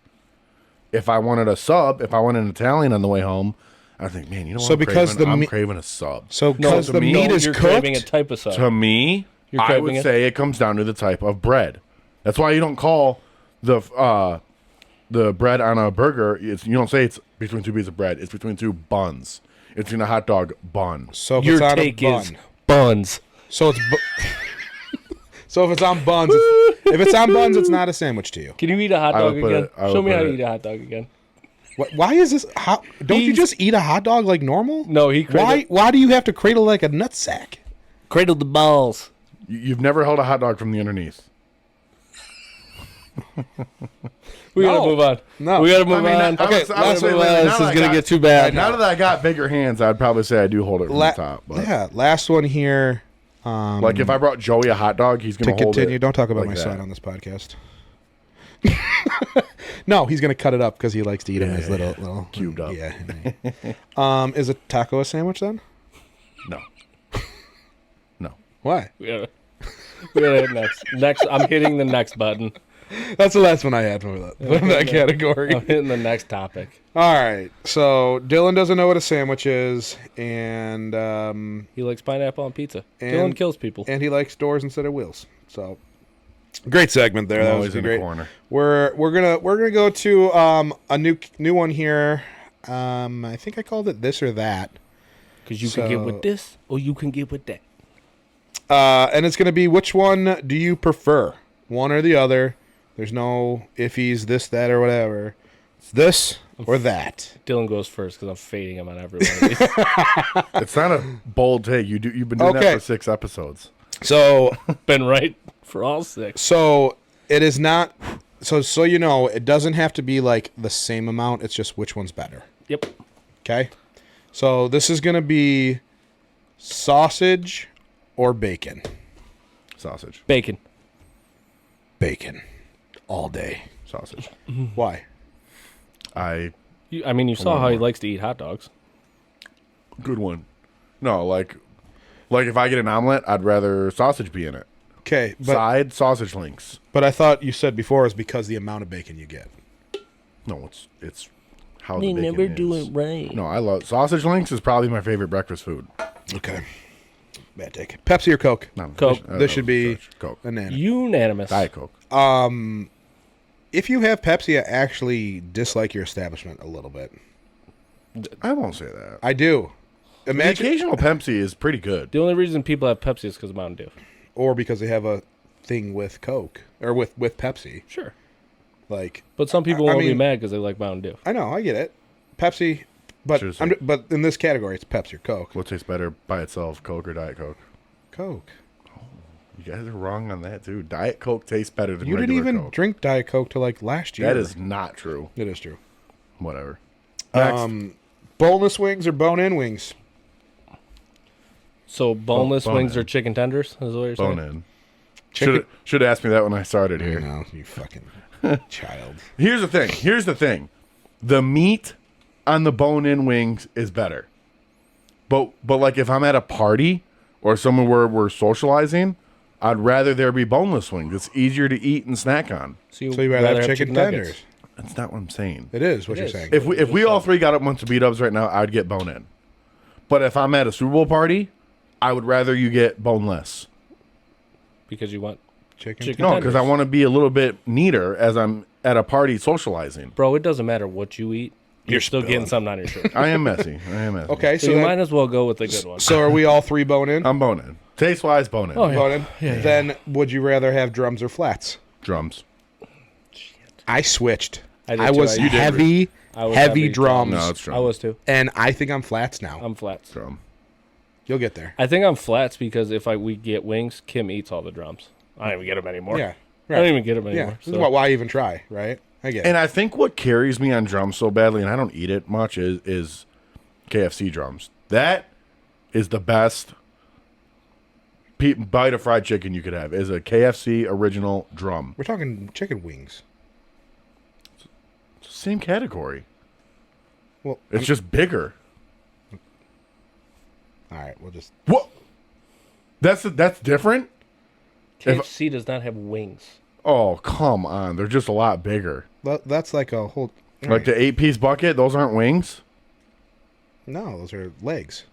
If I wanted a sub, if I wanted an Italian on the way home, I think, man, you know what? I'm craving a sub. So because the meat is you're cooked, craving a type of sub. To me, I would say it comes down to the type of bread. That's why you don't call the bread on a burger. You don't say it's between 2 pieces of bread. It's between 2 buns. It's in a hot dog bun. So if your it's on take a bun, is buns. So it's so if it's on buns, it's not a sandwich to you. Can you eat a hot dog again? Show me how to eat a hot dog again. Why is this? Don't you just eat a hot dog like normal? No, Why do you have to cradle like a nutsack? Cradle the balls. You've never held a hot dog from the underneath. We gotta move on. No, we gotta move on. Okay, let's move on. This is gonna get too bad. Now that I got bigger hands, I'd probably say I do hold it from the top. But yeah, last one here. Like if I brought Joey a hot dog, he's gonna hold it. Don't talk about like my son on this podcast. No, he's gonna cut it up because he likes to eat them as little cubed up. Yeah. Is a taco a sandwich then? No. No. Why? We gotta hit next. Next, I'm hitting the next button. That's the last one I had for that category. I'm hitting the next topic. All right. So Dylan doesn't know what a sandwich is, and he likes pineapple on pizza. Dylan kills people, and he likes doors instead of wheels. So great segment there. That was in great. The corner. We're gonna go to a new one here. I think I called it this or that because you can get with this or you can get with that. And it's gonna be which one do you prefer, one or the other. There's no iffies, this, that, or whatever. It's this or that. Dylan goes first because I'm fading him on every one of these. It's not a bold take. You've been doing that for 6 episodes. So Been right for all 6. So it is not. So you know, it doesn't have to be like the same amount. It's just which one's better. Yep. Okay. So this is gonna be sausage or bacon. Sausage. Bacon. Bacon, all day. Sausage. Why? You saw how he likes to eat hot dogs. Good one. No, like if I get an omelet, I'd rather sausage be in it. Okay, Side sausage links. but I thought you said before is because the amount of bacon you get. No, it's how the bacon is. right. No, I love sausage links. Is probably my favorite breakfast food. Okay. Bad take. Pepsi or Coke? No, Coke. This should be Coke. banana. Unanimous. Diet Coke. If you have Pepsi, I actually dislike your establishment a little bit. I won't say that. I do. The Imagine, occasional Pepsi is pretty good. The only reason people have Pepsi is because of Mountain Dew. or because they have a thing with Coke or with Pepsi. Sure. Like, But some people I won't be mean- mad because they like Mountain Dew. I know, I get it. Pepsi, but Should've said- but in this category, it's Pepsi or Coke. What tastes better by itself, Coke or Diet Coke? Coke. You guys are wrong on that too. Diet Coke tastes better than You didn't regular even Coke. drink Diet Coke till like last year. That is not true. It is true. Whatever. Next. Boneless wings or bone-in wings? So boneless bone wings in. are chicken tenders? Is what you're saying? Bone in. Chicken. Should have asked me that when I started here. No, you fucking child. Here's the thing. The meat on the bone-in wings is better. But like if I'm at a party or somewhere where we're socializing, I'd rather there be boneless wings. It's easier to eat and snack on. So you rather have chicken nuggets? tenders? That's not what I'm saying. It is what It you're is. saying. If we all three got a bunch of beat-ups right now, I'd get bone-in. But if I'm at a Super Bowl party, I would rather you get boneless. Because you want chicken. chicken- No, because I Tenders. want to be a little bit neater as I'm at a party socializing. Bro, it doesn't matter what you eat. You're still spilling. getting something on your shirt. I am messy. Okay, So so you then- might as well go with the good one. so are we all three bone-in? I'm bone-in. Taste-wise, bone-in. Oh, yeah. Bone-in. Then would you rather have drums or flats? Drums. I switched. I did I too. was You did. heavy, I was heavy heavy drums, No, it's I drum. was too. and I think I'm flats now. I'm flats. Drum. You'll get there. I think I'm flats because if we get wings, Kim eats all the drums. I don't even get them anymore. Yeah, I don't even get them yeah. anymore. This is so. why even try, right? I get it. And I think what carries me on drums so badly, and I don't eat it much, is KFC drums. That is the best bite of fried chicken you could have. Is a KFC original drum. We're talking chicken wings. Same category. Well, It's just bigger. all right. We'll just. What? That's different. KFC does not have wings. Oh, come on. They're just a lot bigger. That's like a whole. all Like right. the 8-piece bucket, those aren't wings. No, those are legs.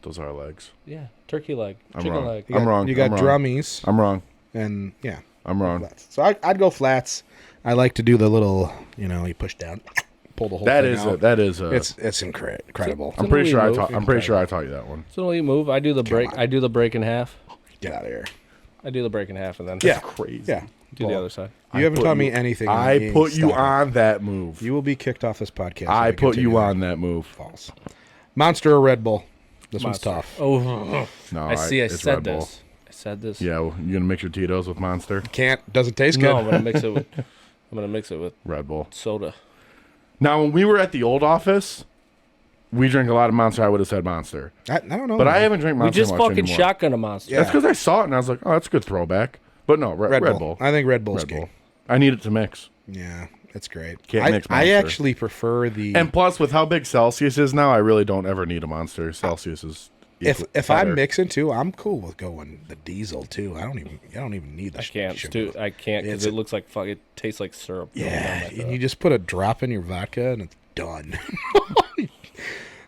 Those are legs. Yeah, turkey leg, I'm chicken wrong. leg. You I'm got- wrong. You got I'm wrong. drummies, I'm wrong. and yeah, I'm wrong. flats. So I'd go flats. I like to do the little, you push down, pull the whole That thing is out. that is a. It's incredible. I'm pretty sure I move. taught. I'm pretty sure I taught you that one. It's an elite move. I do the break. on. I do the break in half. Get out of here. I do the break in half and then Yeah. Crazy. Yeah. do the other side. You haven't put taught me you- anything. I put you Stop it. on that move. You will be kicked off this podcast. if I put continue you that. on that move. False. Monster or Red Bull? This one's Monster. tough. Oh, No, I see. I it's said Red Bull. this. I said this. Yeah, well, you gonna mix your Tito's with Monster? Can't. Doesn't taste No, good. I'm gonna mix it with. I'm gonna mix it with Red Bull. soda. Now, when we were at the old office, we drank a lot of Monster. I would have said Monster, I don't know. but I man. haven't drank We Monster just much fucking anymore. shotgun a monster. Yeah. That's because I saw it and I was like, oh, that's a good throwback. But no, Red Bull. I think Red Bull's Red king. Bull. I need it to mix. Yeah, it's great. Can't mix I Monster. actually prefer the. And plus, with how big Celsius is now, I really don't ever need a Monster. Celsius is if better. I'm mixing too, I'm cool with going the diesel too. I don't even need the. I can't. sugar. I can't because It's- it looks like fuck. It tastes like syrup. going down Yeah, my and throat. you just put a drop in your vodka and it's done.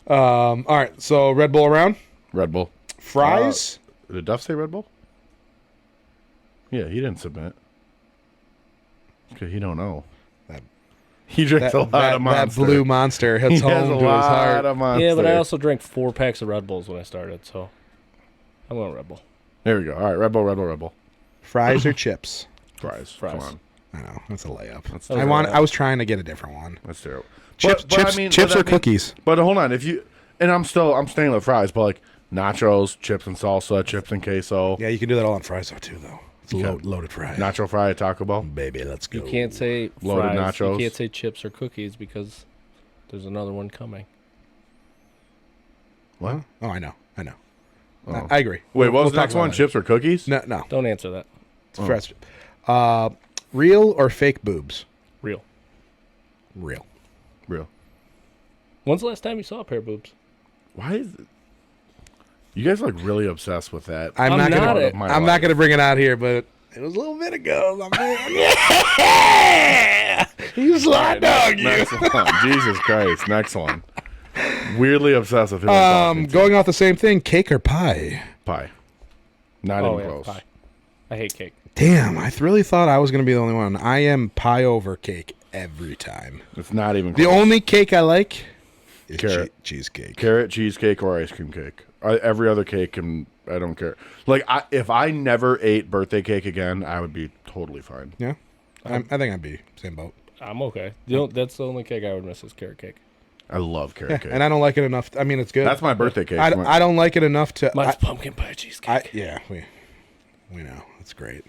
All right, so Red Bull around. Red Bull. Fries. Did Duff say Red Bull? Yeah, he didn't submit. Okay, he don't know. That- He drinks a lot that of Monster. blue monster He hits has home a to his lot heart. of Monster. Yeah, but I also drank 4 packs of Red Bulls when I started, so I'm going Red Bull. There we go. All right, Red Bull, Red Bull, Red Bull. Fries or chips? Fries. Fries. Come on. I know that's a layup. That's That was terrible. I was trying to get a different one. That's terrible. Chips, But I chips, mean- chips but I or mean- cookies? But hold on, if you and I'm staying with fries, but like nachos, chips and salsa, chips and queso, Yeah, you can do that all on fries though too, though. It's loaded fry. nacho fry at Taco Bell. Baby, let's go. You can't say Loaded fries. nachos. You can't say chips or cookies because there's another one coming. What? Oh, I know. Oh. I agree. Wait, what was We'll the talk next about one? it. Chips or cookies? No. Don't answer that. It's fresh. Real or fake boobs? Real. Real. Real. When's the last time you saw a pair of boobs? Why is it? You guys are like really obsessed with that. I'm not I'm not gonna bring it out here, but it was a little bit ago. You slide dog, you. Next one. Jesus Christ. Next one. Weirdly obsessed with who I'm talking to. Going off the same thing, cake or pie? Pie. Not even close. Pie. I hate cake. Damn, I really thought I was gonna be the only one. I am pie over cake every time. It's not even The close. only cake I like is Carrot. cheesecake. Carrot, cheesecake, or ice cream cake. Every other cake, I don't care. Like, if I never ate birthday cake again, I would be totally fine. Yeah, I think I'd be same boat. I'm okay. That's the only cake I would miss is carrot cake. I love carrot cake. And I don't like it enough. I mean, it's good. That's my birthday cake. I don't like it enough to. Mine's pumpkin pie cheesecake. We know it's great.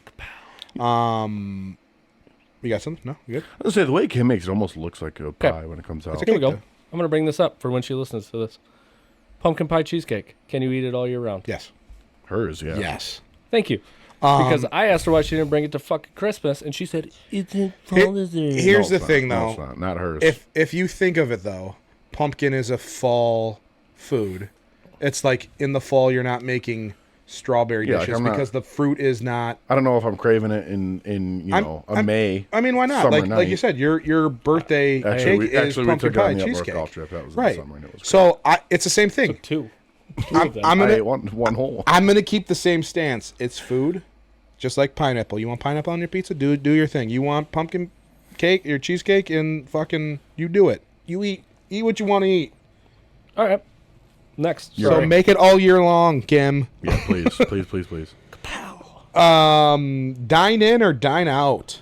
You got something? No, you good? I was gonna say the way Kim makes it almost looks like a pie when it comes out. Here we go. though. I'm going to bring this up for when she listens to this. Pumpkin pie cheesecake. Can you eat it all year round? Yes. Hers, yeah. Yes. Thank you. Because I asked her why she didn't bring it to fucking Christmas, and she said, it's in fall is there. Here's No, the it's thing, not. No, though. it's not hers. If you think of it, though, pumpkin is a fall food. It's like in the fall you're not making strawberry Yeah, like, dishes I'm not- because the fruit is not. I don't know if I'm craving it in May. I mean, why not? summer Like night. you said, your birthday Actually, cake we is pumpkin took it pie on the upward cheesecake. golf trip. That was Right. in the summer, and it was great. So it's the same thing. Two. I'm I gonna ate one whole. I'm gonna keep the same stance. It's food, just like pineapple. You want pineapple on your pizza? Do your thing. You want pumpkin cake, your cheesecake, and fucking you do it. You eat what you want to eat. All right. Next. You're So right. make it all year long, Kim. Yeah, please, please, please, please. Dine in or dine out?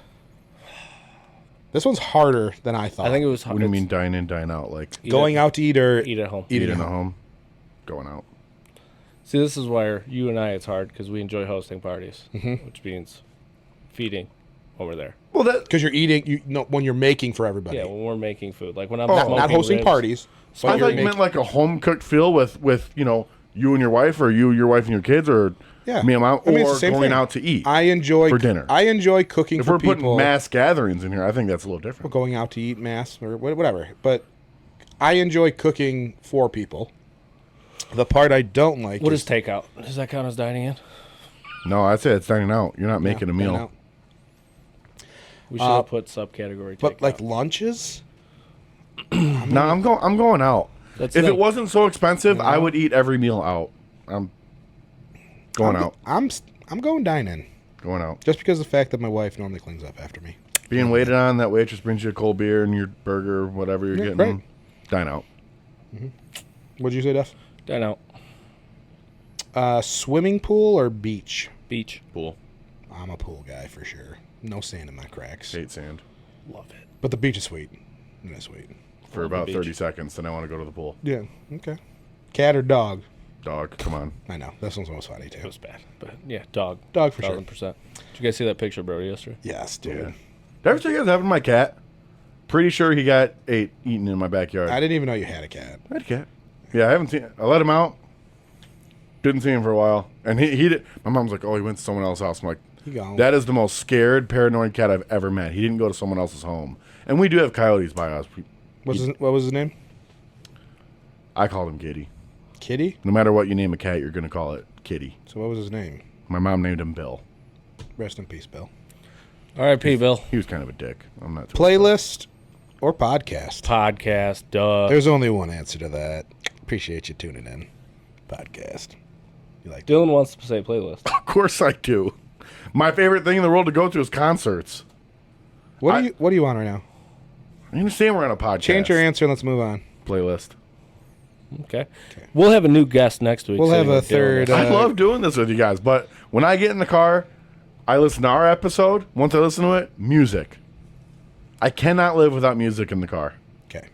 This one's harder than I thought. I think it was What do you mean dine in, dine out? Like going out to eat or Eat at home. eat eat at in the home. home, going out. See, this is where you and I, it's hard because we enjoy hosting parties, which means feeding when we're there. Well, that Because you're eating, when you're making for everybody. Yeah, when we're making food. Like when I'm not smoking hosting ribs. parties. But I you're thought you making- meant like a home cooked feel with you and your wife, or you, your wife and your kids, or Yeah. me and mom, I mean, it's or the same going thing. out to eat. I enjoy for dinner. I enjoy cooking If for we're putting people. mass gatherings in here, I think that's a little different. Going out to eat mass or whatever. But I enjoy cooking for people. The part I don't like What is is takeout? Does that count as dining in? No, I'd say it's dining out. You're not making a dine meal. out. We should have put subcategory takeout. But like lunches, No, I'm going out. That's If the- it wasn't so expensive, I would eat every meal out. I'm going out. I'm going dine in. Going out. Just because of the fact that my wife normally cleans up after me. Being waited on, that waitress brings you a cold beer and your burger, whatever you're getting. right. Dine out. What'd you say, Duff? dine out. Swimming pool or beach? Beach. Pool. I'm a pool guy for sure. No sand in my cracks. Hate sand. Love it. But the beach is sweet. It is sweet. For Love the about beach. 30 seconds, then I want to go to the pool. Yeah. Okay. Cat or dog? Dog, come on. I know. This one's most funny It too. was bad. But yeah, dog. Dog for sure. 1000%. Did you guys see that picture of Brody yesterday? Yes, dude. Yeah. Did I ever tell you guys having my cat? Pretty sure he got eaten in my backyard. I didn't even know you had a cat. I had a cat. Yeah, I haven't seen. I let him out. Didn't see him for a while, and he did. My mom's like, "Oh, he went to someone else's house." I'm like, You gone. "That is the most scared, paranoid cat I've ever met." He didn't go to someone else's home, and we do have coyotes by us. What was his name? I called him Kitty. Kitty? No matter what you name a cat, you're gonna call it Kitty. So what was his name? My mom named him Bill. Rest in peace, Bill. R.I.P. Bill. He was kind of a dick. I'm not. Playlist or podcast? Podcast. Duh. There's only one answer to that. Appreciate you tuning in. Podcast. You like Dylan wants to say playlist. Of course I do. My favorite thing in the world to go to is concerts. What do you want right now? I understand we're on a podcast. Change your answer and let's move on. Playlist. Okay. We'll have a new guest next week. We'll have sitting a with Dylan third, next I week. love doing this with you guys, but when I get in the car, I listen to our episode. Once I listen to it, music. I cannot live without music in the car. Okay.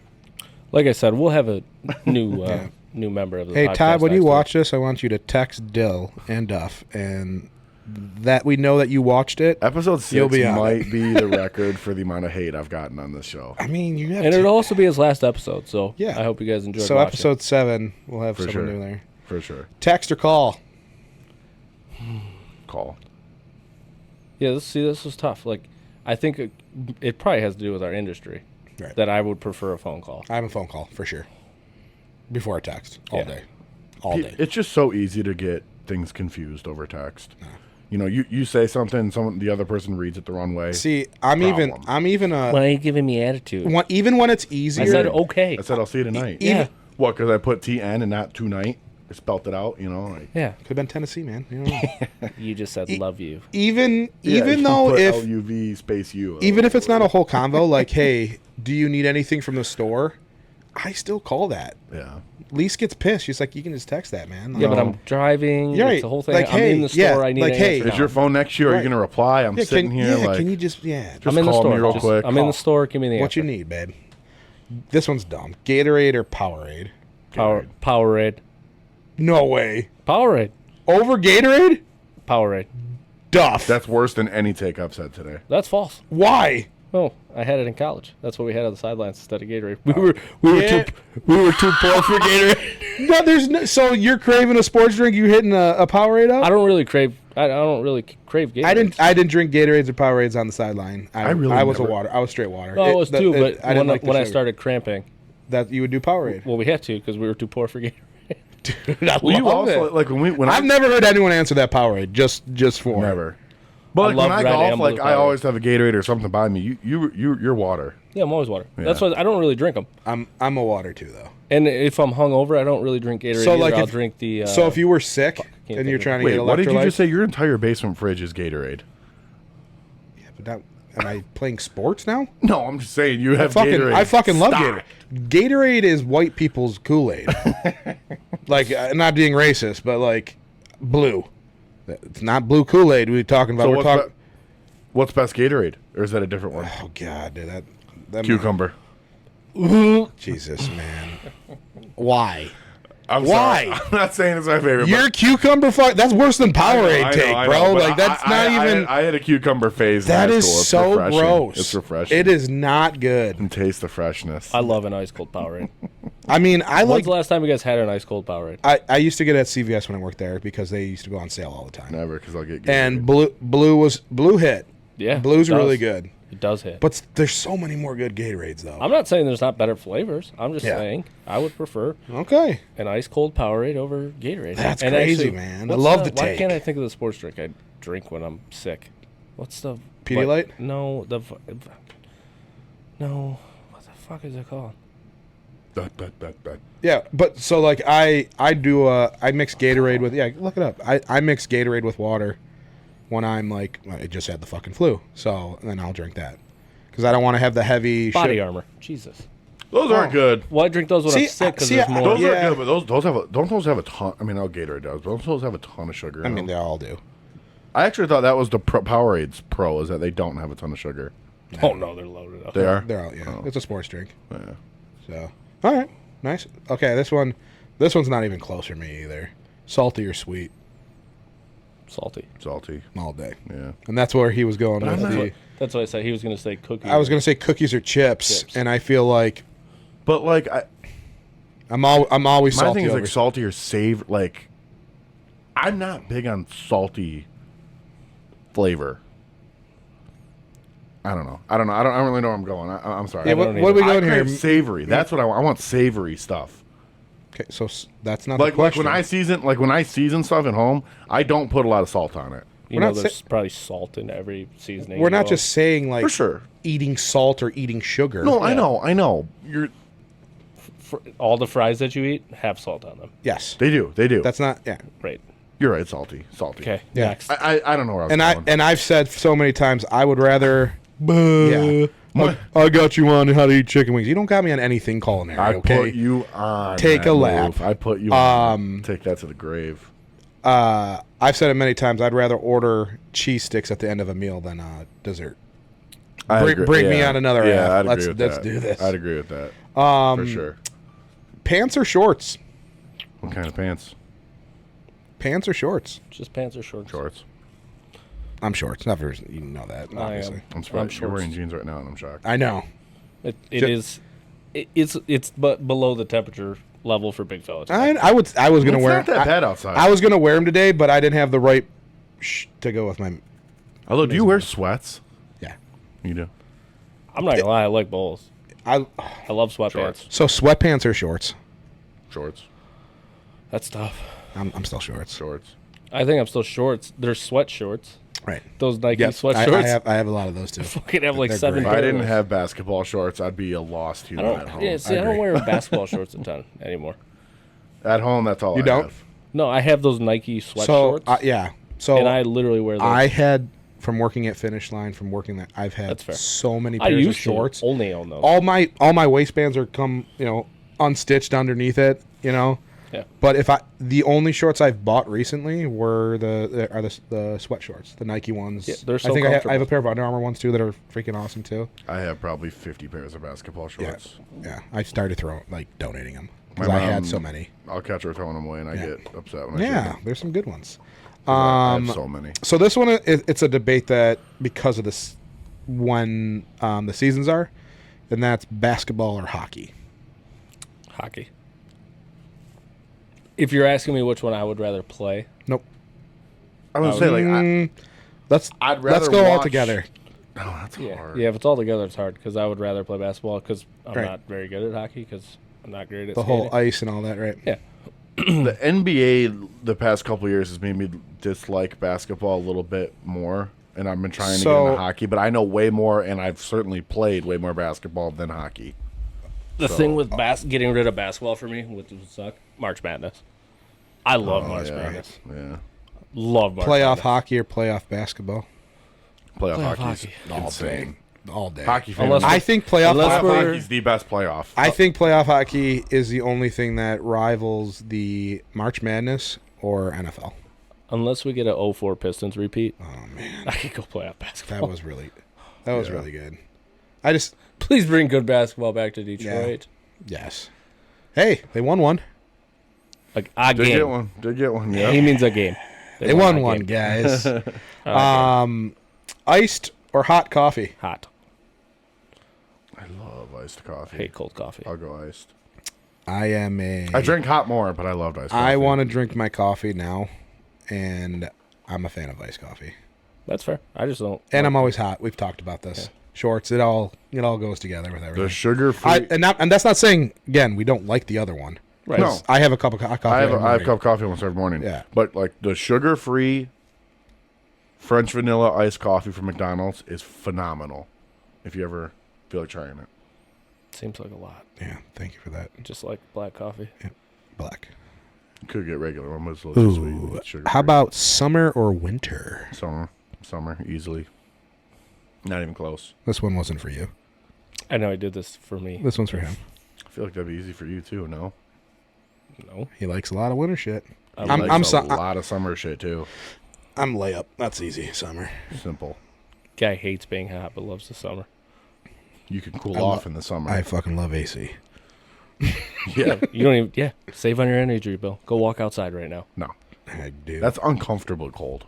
Like I said, we'll have a new new member of the Hey, podcast Todd, when you next week. watch this, I want you to text Dill and Duff, and that we know that you watched it. Episode 6 You'll be on might be the record for the amount of hate I've gotten on this show. I mean, you have And to. it'll also be his last episode, so Yeah. I hope you guys enjoyed So watching. episode 7, we'll have For someone sure. new there. For sure. Text or call. Call. Yeah, this was tough. Like, I think it probably has to do with our industry. Right. That I would prefer a phone call. I have a phone call for sure. Before a text, all Yeah. day, all day. It's just so easy to get things confused over text. You know, you say something, the other person reads it the wrong way. See, I'm even Why are you giving me attitude? even when it's easier. I said okay. I said I'll see you tonight. Even- Yeah. What? Because I put TN and not tonight. I spelt it out. You know. Like, Yeah. Could have been Tennessee, man. You know? You just said love you. even yeah, you though put if LUV space U. even if it's not a whole convo, like, hey, do you need anything from the store? I still call that. Yeah. Lise gets pissed. She's like, you can just text that, man. Yeah, but I'm driving. You're It's right. the whole thing. Like, I'm hey, in the store. yeah, I need like, an hey, answer Is now. your phone next to you? Are Right. you gonna reply? I'm sitting here. like, can you just just I'm in the call store. me real Just- quick. I'm in the store. Give me the what answer. you need, babe? This one's dumb. Gatorade or Powerade? Powerade. No way. Powerade. Over Gatorade? Powerade. Duff. That's worse than any take I've said today. That's false. Why? Oh, I had it in college. That's what we had on the sidelines instead of Gatorade. We were too poor for Gatorade. No, there's no. So you're craving a sports drink? You hitting a Powerade up? I don't really crave Gatorade. I didn't drink Gatorades or Powerades on the sideline. I was never- I was straight water. No, I was too, but I didn't like the when I sugar. started cramping, That you would do Powerade. well, we had to because we were too poor for Gatorade. Dude, I Well, you love also it. like when I've never heard anyone answer that Powerade. Just for never. But like love when I red golf, and like blue I Powerade. always have a Gatorade or something by me. You're water. Yeah, I'm always water. Yeah. That's why I don't really drink them. I'm a water too though. And if I'm hungover, I don't really drink Gatorade. So, either. like, I'll if- drink the. So if you were sick can't and think you're of it. trying to Wait, get what did you electrolytes, just say? Your entire basement fridge is Gatorade. Yeah, but that, am I playing sports now? No, I'm just saying you have Gatorade. I fucking love Stop. Gatorade. Gatorade is white people's Kool-Aid. Like, not being racist, but like blue. It's not blue Kool-Aid we're talking about. So We're talking. what's best Gatorade, or is that a different one? Oh God, dude, that Cucumber. Jesus, man. Why? I'm Why? sorry. I'm not saying it's my favorite. Your cucumber fuck? That's worse than I know, Powerade I know, take, I know, bro. but Like that's not even. I had a cucumber phase. That in high is school. It's so refreshing. gross. It's refreshing. It is not good. And taste the freshness. I love an ice cold Powerade. I mean, I When's like. the last time you guys had an ice cold Powerade? I used to get it at CVS when I worked there because they used to go on sale all the time. Never, because I'll get Gatorade. And blue hit. Yeah, Blue's it does. really good. It does hit. But there's so many more good Gatorades though. I'm not saying there's not better flavors. I'm just Yeah. saying I would prefer Okay. an ice cold Powerade over Gatorade. That's And crazy, actually, man. I what's love the Why take. can't I think of the sports drink I drink when I'm sick? What's the Pedialyte? No, no. What the fuck is it called? That. Yeah, but so like I mix Gatorade with look it up. I mix Gatorade with water when I'm like I just had the fucking flu. So then I'll drink that because I don't want to have the heavy Body shit. Armor. Jesus. Those aren't good. Well, I drink those when See, I'm sick because see, there's I- more. Those Yeah. are good, but those have don't those have a ton? I mean, Gatorade does. But those have a ton of sugar. I in mean, them. they all do. I actually thought that was the Powerade's pro is that they don't have a ton of sugar. Oh no, they're loaded up. They are. They're all Oh. It's a sports drink. Yeah. So all right, nice. Okay, this one's not even close for me either. Salty or sweet Salty. Salty. all day, Yeah. and that's where he was going with not- the. That's what I said. He was going to say cookies. I was gonna say cookies or chips, Chips. and I feel like But like, I'm always my salty thing is over. like salty or savory. Like, I'm not big on salty flavor. I don't know. I don't really know where I'm going. I'm sorry. Yeah, I what don't are we either. going I here? crave savory. That's what I want. I want savory stuff. Okay, so that's not Like the question. when I season stuff at home, I don't put a lot of salt on it. You We're know, not there's probably salt in every seasoning. We're not you know. just saying like For sure. eating salt or eating sugar. No, Yeah. I know. All the fries that you eat have salt on them. Yes, They do. that's not. Yeah, Right. You're right. Salty. Okay. Yeah. Next. I don't know where I was going. and I've said so many times I would rather. Yeah, I got you on how to eat chicken wings. You don't got me on anything culinary. I Okay. put you on. Take that a move. lap. I put you on. Take that to the grave. I've said it many times. I'd rather order cheese sticks at the end of a meal than dessert. Bring me on another Yeah, app. I'd agree with Let's that. do this. I'd agree with that. For sure. Pants or shorts? What kind of pants? Pants or shorts? Just pants or shorts? Shorts. I'm shorts. Never, you know that. Obviously. I'm surprised you're shorts. wearing jeans right now, and I'm shocked. I know. It's but below the temperature level for big fellas. I was gonna It's wear. not that bad outside. I was gonna wear them today, but I didn't have the right to go with my. Although, do you wear sweats? Yeah. You do. I'm not gonna lie, I like both. I I love sweatpants. Shorts. so sweatpants or shorts. Shorts. That's tough. I'm still shorts. Shorts. I think I'm still shorts. They're sweat shorts. Right. Those Nike Yep. sweat I shorts. have a lot of those too. Fucking have like They're 7 great. If I pairs. didn't have basketball shorts, I'd be a lost I human at don't. home. Yeah, see, I don't agree. wear basketball shorts a ton anymore. At home, that's all You I don't? have. No, I have those Nike sweat So shorts, yeah. So and I literally wear those. I had from working at Finish Line, from working that I've had That's fair. so many I pairs of used shorts. to only own those. All my waistbands are unstitched underneath it, Yeah. But the only shorts I've bought recently were the sweat shorts, the Nike ones. Yeah, they're so I think I have comfortable. a pair of Under Armour ones too that are freaking awesome too. I have probably 50 pairs of basketball shorts. Yeah. I started donating them My because I had mom- so many. I'll catch her throwing them away, and I get upset when I Yeah, shouldn't. there's some good ones. I have so many. So this one, it's a debate that because of this, when the seasons are, and that's basketball or hockey. Hockey. If you're asking me which one I would rather play, Nope. I was gonna say, Let's I'd let's rather go all watch- together. oh, that's hard. yeah, if it's all together, it's hard because I would rather play basketball because I'm Right. not very good at hockey because I'm not great at The skating. whole ice and all that, right? Yeah. The NBA the past couple of years has made me dislike basketball a little bit more, and I've been trying to get So- into hockey, but I know way more, and I've certainly played way more basketball than hockey. The thing with getting rid of basketball for me, which would suck, March Madness. I love March yeah. Madness. Yeah. Love March Playoff Madness. hockey or playoff basketball Playoff Playoff hockey's hockey. insane. all day. Hockey fans. Unless I think playoff Unless playoff we're- hockey's the best playoff. I think playoff hockey is the only thing that rivals the March Madness or NFL. Unless we get a 04 Pistons repeat, Oh man, I could go playoff basketball. that was really good. I just Please bring good basketball back to Detroit. yes. Hey, they won one. Like a Did game. get one. Did get one. Yeah. He means a game. They won a one, game. guys. A Iced or hot coffee? Hot. I love iced coffee. Hate cold coffee. I'll go iced. I am a. I drink hot more, but I loved iced coffee. I want to drink my coffee now, and I'm a fan of iced coffee. That's fair. I just don't. And I'm always hot. We've talked about this. Shorts. It all goes together with the everything. sugar-free. And that's not saying again we don't like the other one. Right. No. I have a cup of coffee. I have every a morning. cup of coffee almost every morning. Yeah. But like the sugar-free French vanilla iced coffee from McDonald's is phenomenal. If you ever feel like trying it. Seems like a lot. Yeah, thank you for that. Just like black coffee. Black. You could get regular one, but it's a little too sweet. It's sugar-free. How about summer or winter? summer easily? Not even close. This one wasn't for you. I know he did this for me. This one's for him. I feel like that'd be easy for you too. No, No. He likes a lot of winter shit. He I'm likes so- a lot of summer shit too. I'm layup. That's easy. Summer. Simple. Guy hates being hot but loves the summer. You can cool I off lo- in the summer. I fucking love AC. yeah. You don't even. Yeah. Save on your energy bill. Go walk outside right now. No, I do. that's uncomfortable cold.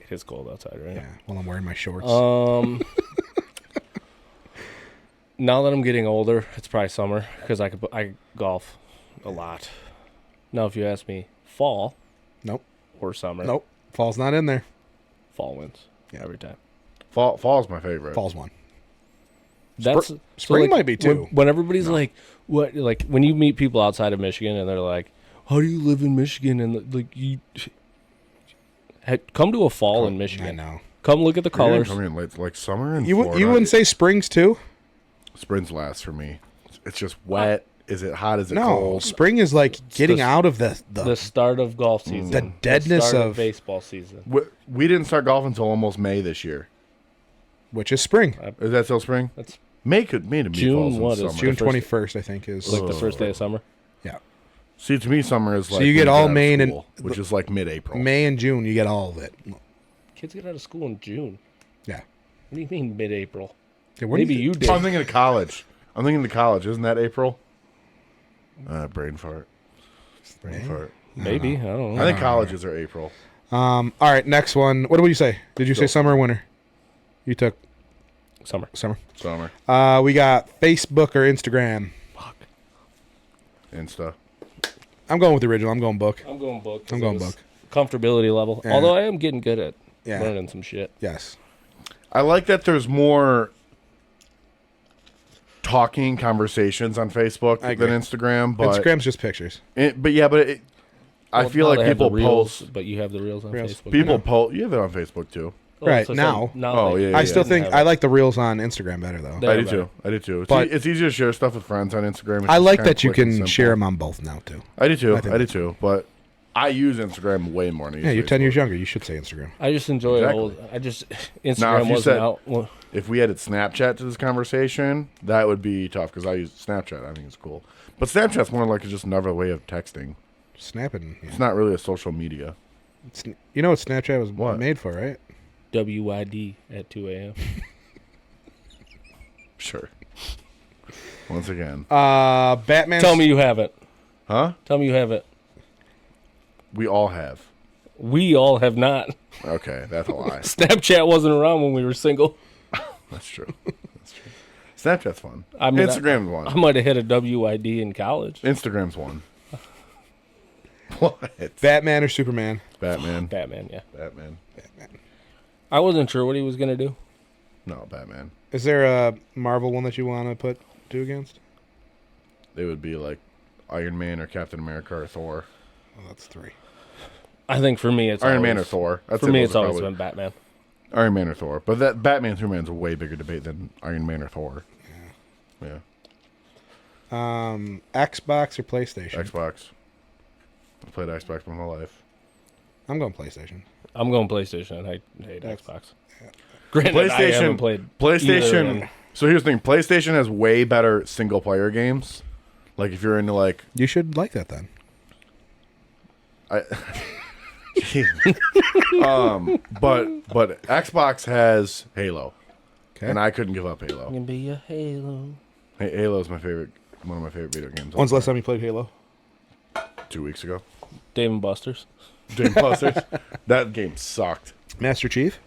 It is cold outside right yeah. Well, I'm wearing my shorts. now. Now that I'm getting older, it's probably summer because I golf a lot. Now, if you ask me, fall. Nope. Or summer. Nope. Fall's not in there. Fall wins. Yeah. Every time. Fall's my favorite. Fall's one. That's Spring might be too. When everybody's like, what? Like when you meet people outside of Michigan and they're like, "How do you live in Michigan?" and like you come to a fall in Michigan. I know. Come look at the You're gonna colors. come in like summer and You Florida. wouldn't say springs too? Spring's last for me. It's just wet. Is it hot? Is it No. cold? Spring is like getting the- out of the The start of golf season. The deadness start of- baseball season. We didn't start golf until almost May this year. which is spring. Is that still spring? That's May to me June, falls in what is summer. June first- 21st, I think, is. like the first day of summer. Yeah. See, to me, summer is like you when get all out of May and- school, which is like mid-April. May and June, you get all of it. Kids get out of school in June. Yeah. What do you mean mid-April? Yeah, what do Maybe you did. Oh, I'm thinking of college. Isn't that April? Brain fart. Brain fart. Maybe. I don't know. I think colleges are April. All right, next one. What did you say? Did you say summer or winter? You took Summer. summer. Summer. We got Facebook or Instagram. Fuck. Insta. I'm going with the original. I'm going book. I'm going book. I'm going book. Comfortability level. Yeah. Although I am getting good at Yeah. learning some shit. Yes. I like that there's more talking conversations on Facebook I agree. than Instagram, but Instagram's just pictures. I Well, feel now like they have people the reels, post. but you have the reels on Reels. Facebook. People post. You have it on Facebook too. Right, so now. Oh, they- yeah, I still they think have I it. like the reels on Instagram better though. They- I Yeah, do too. I do too. But- It's easier to share stuff with friends on Instagram. It's I just like kinda that you quick and can simple. share them on both now too. I do too. I think I do too. But I use Instagram way more than I use Yeah, you're 10 Facebook. years younger. You should say Instagram. I just enjoy Exactly. old. I just Now, Instagram if you wasn't said- out. Well, If we added Snapchat to this conversation, that would be tough because I use Snapchat. I think it's cool. But Snapchat's more like just another way of texting. Snapping. It's not really a social media. You know what Snapchat was What? made for, right? WYD at 2 a.m. Sure. Once again. Batman. Tell me you haven't. Huh? Tell me you haven't. We all have. We all have not. Okay, that's a lie. Snapchat wasn't around when we were single. That's true. That's true. Snapchat's fun. I mean, Instagram's I one. might have hit a WYD in college. Instagram's one. What? Batman or Superman? Batman. Batman, yeah. Batman. I wasn't sure what he was gonna do. No, Batman. Is there a Marvel one that you want to put two against? It would be like Iron Man or Captain America or Thor. Oh, that's three. I think for me, it's Iron Man or always- Thor. I'd For say me, those it's are always probably- been Batman. Iron Man or Thor. But that Batman Superman's a way bigger debate than Iron Man or Thor. Yeah. Xbox or PlayStation? Xbox. I played Xbox my whole life. I'm going PlayStation. I'm going PlayStation. I hate That's- Xbox. Granted, I haven't played either, PlayStation. and So here's the thing: PlayStation has way better single player games. Like if you're into like, You should like that then. but Xbox has Halo, Okay. and I couldn't give up Halo. can be a Halo. Halo's my favorite, one of my favorite video games. When's the last time you played Halo? 2 weeks ago. Dave and Buster's. Game Busters. That game sucked. Master Chief?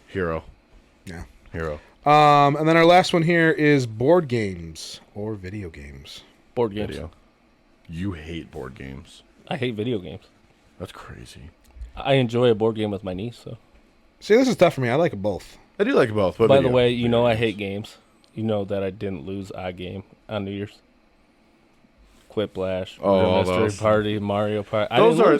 Hero. Yeah. Hero. And then our last one here is board games or video games. Board games. Video. You hate board games. I hate video games. That's crazy. I enjoy a board game with my niece. So, See, this is tough for me. I like them both. I do like both. But by the video- way, you video know I games. hate games. You know that I didn't lose a game on New Year's. Quiplash, Oh, Mystery those. Party, Mario Party. I Those didn't are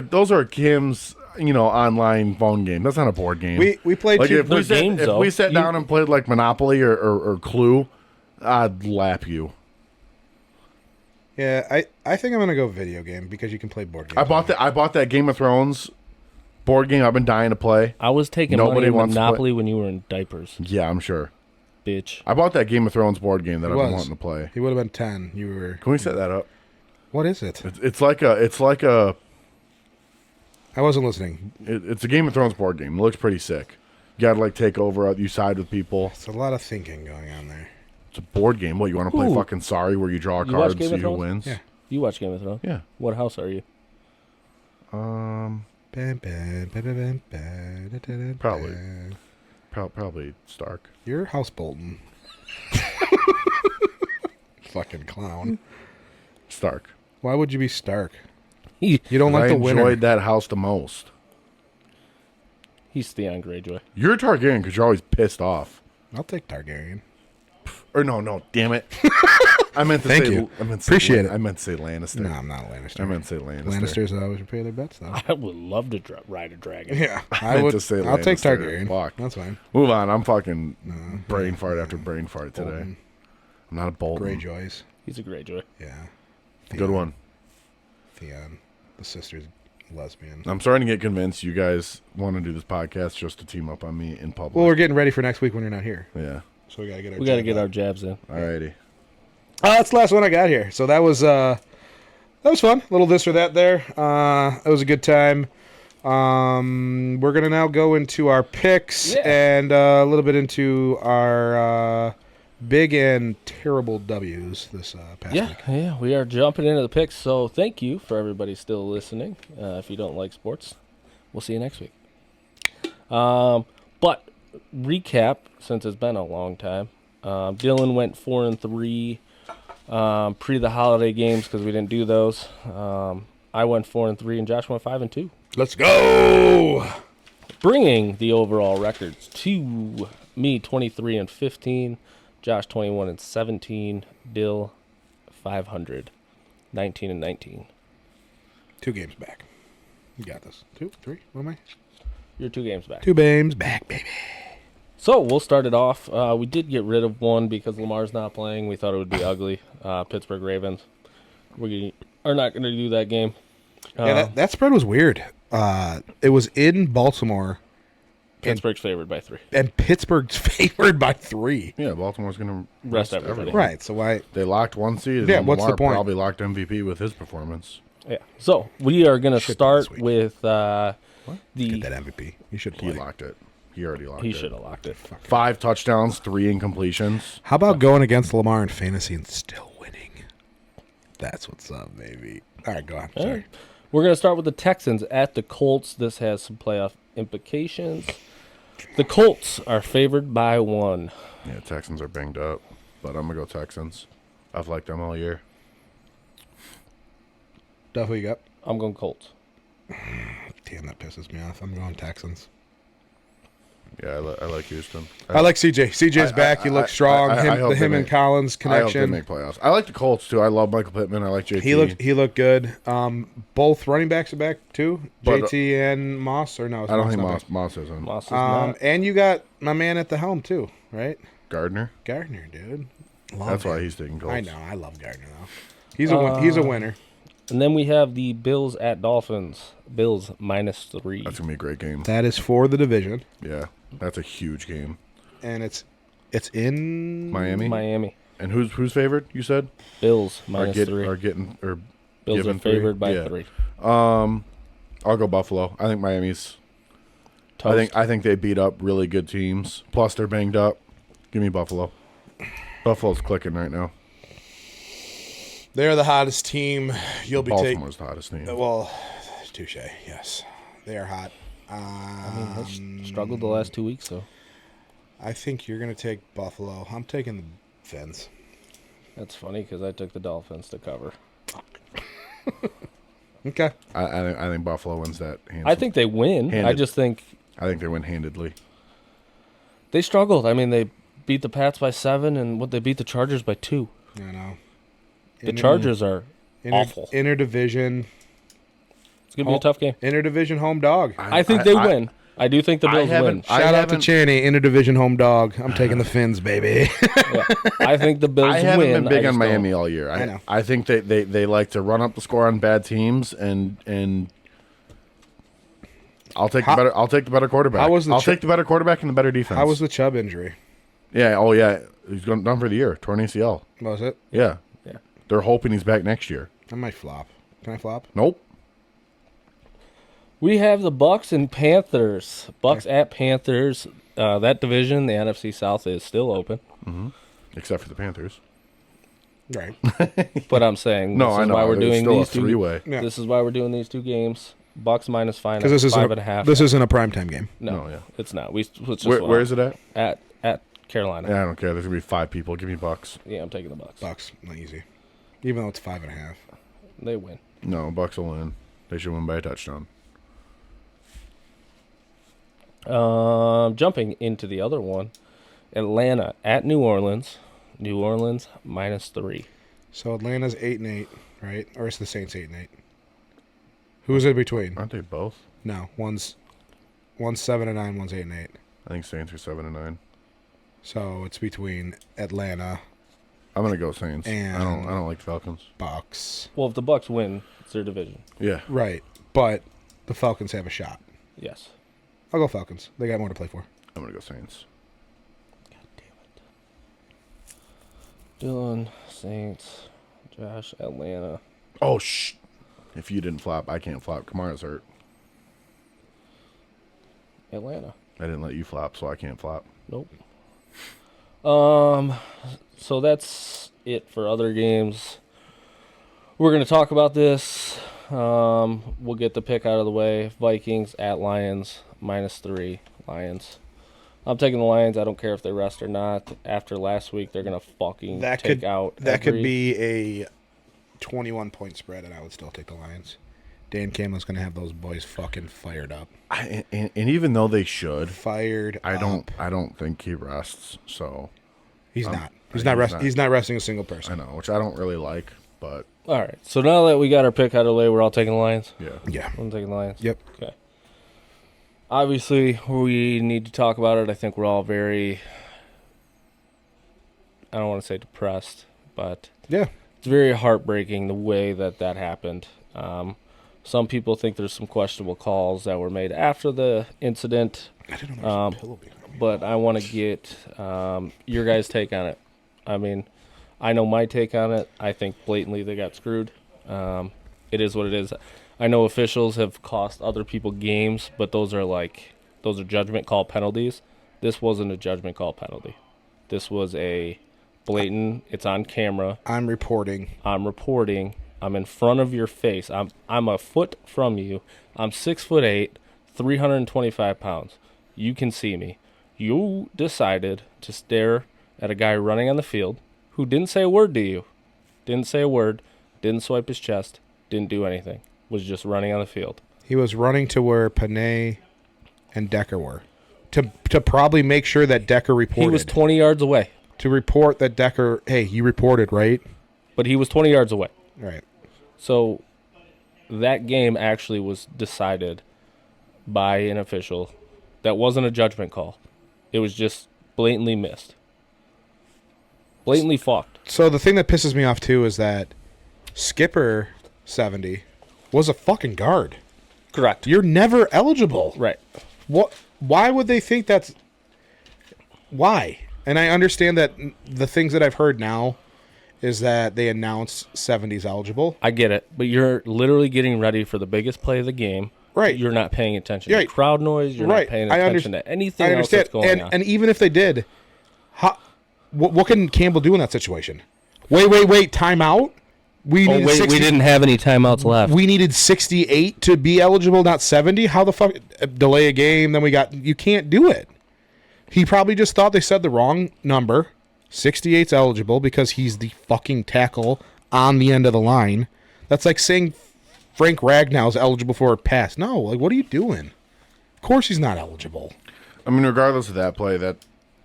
lose. those are Kim's online phone game. That's not a board game. We played like two. if we They're sat, games, if though. we sat You- down and played like Monopoly or Clue, I'd lap you. Yeah, I think I'm gonna go video game because you can play board games. I bought that Game of Thrones board game. I've been dying to play. I was taking Nobody money in wants to play- Monopoly when you were in diapers, Yeah, I'm sure. bitch. I bought that Game of Thrones board game that He I've been was. wanting to play. He would have been 10. You were. Can we set that up? What is it? It's like a I wasn't listening. it's a Game of Thrones board game. It looks pretty sick. You gotta like take over. You side with people. It's a lot of thinking going on there. It's a board game. What you want to play? Ooh. Fucking Sorry, where you draw a You card watch and Game see of who Thrones? wins. Yeah. You watch Game of Thrones? Yeah. What house are you? Probably. Probably Stark. You're House Bolton. Fucking clown. Stark. Why would you be Stark? He, You don't like I the enjoyed winner. that house the most. he's Theon Greyjoy. You're Targaryen because you're always pissed off. I'll take Targaryen. Or no, damn it. I meant to Thank say. you. I meant to say, Appreciate it. I meant to say Lannister. No, I'm not a Lannister. I meant to say Lannister. Lannisters always repay their bets, though. I would love to ride a dragon. Yeah, I I meant would. to say I'll take Lannister. Targaryen. Fuck. That's fine. Move on. I'm fucking brain fart after brain fart today. Bolton. I'm not a Bolton. Greyjoys. He's a Greyjoy. Yeah. Good one. Theon. The sister's lesbian. I'm starting to get convinced you guys want to do this podcast just to team up on me in public. Well, we're getting ready for next week when you're not here, Yeah. so we gotta get our. We got to jab get up. our jabs in. Alrighty. That's the last one I got here. So that was fun. A little this or that there. It was a good time. We're gonna now go into our picks Yeah. and a little bit into our big and terrible W's this past week. Yeah, we are jumping into the picks. So thank you for everybody still listening. If you don't like sports, we'll see you next week. But recap, since it's been a long time. Dylan went 4-3 pre the holiday games because we didn't do those. I went 4-3 and Josh went 5-2. Let's go! Bringing the overall records to me 23-15, Josh 21-17, Dill 500, 19-19. 2 games back. You got this. 2, 3, what am I? You're 2 games back. 2 games back, baby. So we'll start it off. We did get rid of one because Lamar's not playing. We thought it would be ugly. Pittsburgh Ravens. We are not going to do that game. Yeah, that spread was weird. It was in Baltimore. Pittsburgh's favored by 3. And Pittsburgh's favored by 3. Yeah, Baltimore's going to Rest everybody. Right, so why? They locked 1 seed. And Yeah, what's the Lamar point? Probably locked MVP with his performance. Yeah. So we are going to Should start this week. with Get the. that MVP. You should He play. locked it. He already locked He it. should have locked it. 5 touchdowns, 3 incompletions. How about going against Lamar in fantasy and still winning? That's what's up, baby. All right, go on. All Sorry. right. We're going to start with the Texans at the Colts. This has some playoff implications. The Colts are favored by 1. Yeah, Texans are banged up, but I'm going to go Texans. I've liked them all year. Duff, who you got? I'm going Colts. Damn, that pisses me off. I'm going Texans. Yeah, I like Houston. I like CJ. CJ's back. He looks strong. I hope they Him and make- Collins I hope they connection. make playoffs. I like the Colts, too. I love Michael Pittman. I like JT. He looked good. Both running backs are back too. But, JT and Moss, or no? I don't think not Moss isn't. Moss is back? not. And you got my man at the helm too, right? Gardner. Gardner, dude. Love That's him. why he's taking Colts. I know. I love Gardner though. He's a winner. And then we have the Bills at Dolphins. Bills -3. That's going to be a great game. That is for the division, Yeah, that's a huge game. and it's in Miami? Miami. And who's favored, you said? Bills Are -3. getting or Bills are given 3? favored by Yeah. 3. I'll go Buffalo. I think Miami's Toast. I think they beat up really good teams. Plus they're banged up. Give me Buffalo. Buffalo's clicking right now. They're the hottest team. You'll be taking. Baltimore's the hottest team. Well, touche. Yes, they are hot. They struggled the last 2 weeks, though. I think you're gonna take Buffalo. I'm taking the Fins. That's funny because I took the Dolphins to cover. Okay. I think Buffalo wins that. I think they win. I Handed. just think I think they win handedly. they struggled. I mean, they beat the Pats by 7, and they beat the Chargers by 2. I know. The Chargers are awful. Interdivision. It's gonna be a tough game. Interdivision home dog. I think they win. I do think the Bills win. haven't- I Shout out to haven't- Chaney, interdivision home dog. I'm taking the Fins, baby. Yeah. I think the Bills I haven't win. been big I on just Miami don't. all year. I know. I think they like to run up the score on bad teams and I'll take the better quarterback. I'll take the better quarterback and the better defense. How was the Chubb injury? Yeah, oh yeah. He's done for the year. Torn ACL. Was it? Yeah. Yeah. They're hoping he's back next year. I might flop. Can I flop? Nope. We have the Bucks and Panthers. Bucks at Panthers. That division, the NFC South, is still open. Except for the Panthers. Right. But I'm saying No, this I is know. why we're It's doing still these a two. three-way. Yeah. This is why we're doing these 2 games. Bucks -5 Because this isn't 5.5. this isn't a primetime game. No, Oh, yeah. it's not. It's just Where is it at? at Carolina. Yeah, I don't care. There's gonna be 5 people. Give me Bucks. Yeah, I'm taking the Bucks. Bucks, not easy. Even though it's 5.5. They win. No, Bucks will win. They should win by a touchdown. Jumping into the other one, Atlanta at New Orleans. New Orleans -3. So Atlanta's 8-8, right? Or it's the Saints 8-8. Who's it between? Aren't they both? No, one's 7-9, one's 8-8. I think Saints are 7-9. So it's between Atlanta, I'm gonna go Saints. And- I don't like the Falcons. Bucks. Well, if the Bucks win, it's their division. Yeah. Right, but the Falcons have a shot. Yes. I'll go Falcons. They got more to play for. I'm gonna go Saints. God damn it. Dylan, Saints, Josh, Atlanta. Oh shh. If you didn't flop, I can't flop. Kamara's hurt. Atlanta. I didn't let you flop, so I can't flop. Nope. So that's it for other games. We're going to talk about this. We'll get the pick out of the way. Vikings at Lions, -3. Lions. I'm taking the Lions. I don't care if they rest or not. After last week, they're going to fucking take out That could be a 21-point spread, and I would still take the Lions. Dan Campbell's going to have those boys fucking fired up. And even though they should, I don't think he rests. So he's not. He's not resting a single person. I know, which I don't really like, but all right. So now that we got our pick out of the way, we're all taking the Lions. Yeah. I'm taking the Lions. Yep. Okay. Obviously, we need to talk about it. I think we're all very, I don't want to say depressed, but Yeah. it's very heartbreaking the way that happened. Some people think there's some questionable calls that were made after the incident, I didn't know there was a pillow behind me. but I want to get your guys' take on it. I mean, I know my take on it. I think blatantly they got screwed. It is what it is. I know officials have cost other people games, but those are judgment call penalties. This wasn't a judgment call penalty. This was a blatant. It's on camera. I'm reporting. I'm in front of your face. I'm a foot from you. I'm 6'8", 325 pounds. You can see me. You decided to stare at a guy running on the field who didn't say a word to you. Didn't say a word. Didn't swipe his chest. Didn't do anything. Was just running on the field. He was running to where Panay and Decker were. To probably make sure that Decker reported. He was 20 yards away. To report that Decker, hey, you reported, right? But he was 20 yards away. Right. So that game actually was decided by an official. That wasn't a judgment call. It was just blatantly missed. Blatantly fucked. So the thing that pisses me off, too, is that Skipper 70 was a fucking guard. Correct. You're never eligible. Right. What? Why would they think that's... Why? And I understand that the things that I've heard now is that they announced 70's eligible. I get it, but you're literally getting ready for the biggest play of the game. Right. You're not paying attention Right. to crowd noise. You're Right. not paying I attention to anything I else understand. that's going on. And even if they did, what can Campbell do in that situation? Wait, timeout? We didn't have any timeouts left. We needed 68 to be eligible, not 70. How the fuck delay a game? Then you can't do it. He probably just thought they said the wrong number. 68's eligible because he's the fucking tackle on the end of the line. That's like saying Frank Ragnow's eligible for a pass. No, like what are you doing? Of course he's not eligible. I mean, regardless of that play, that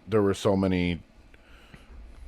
there were so many.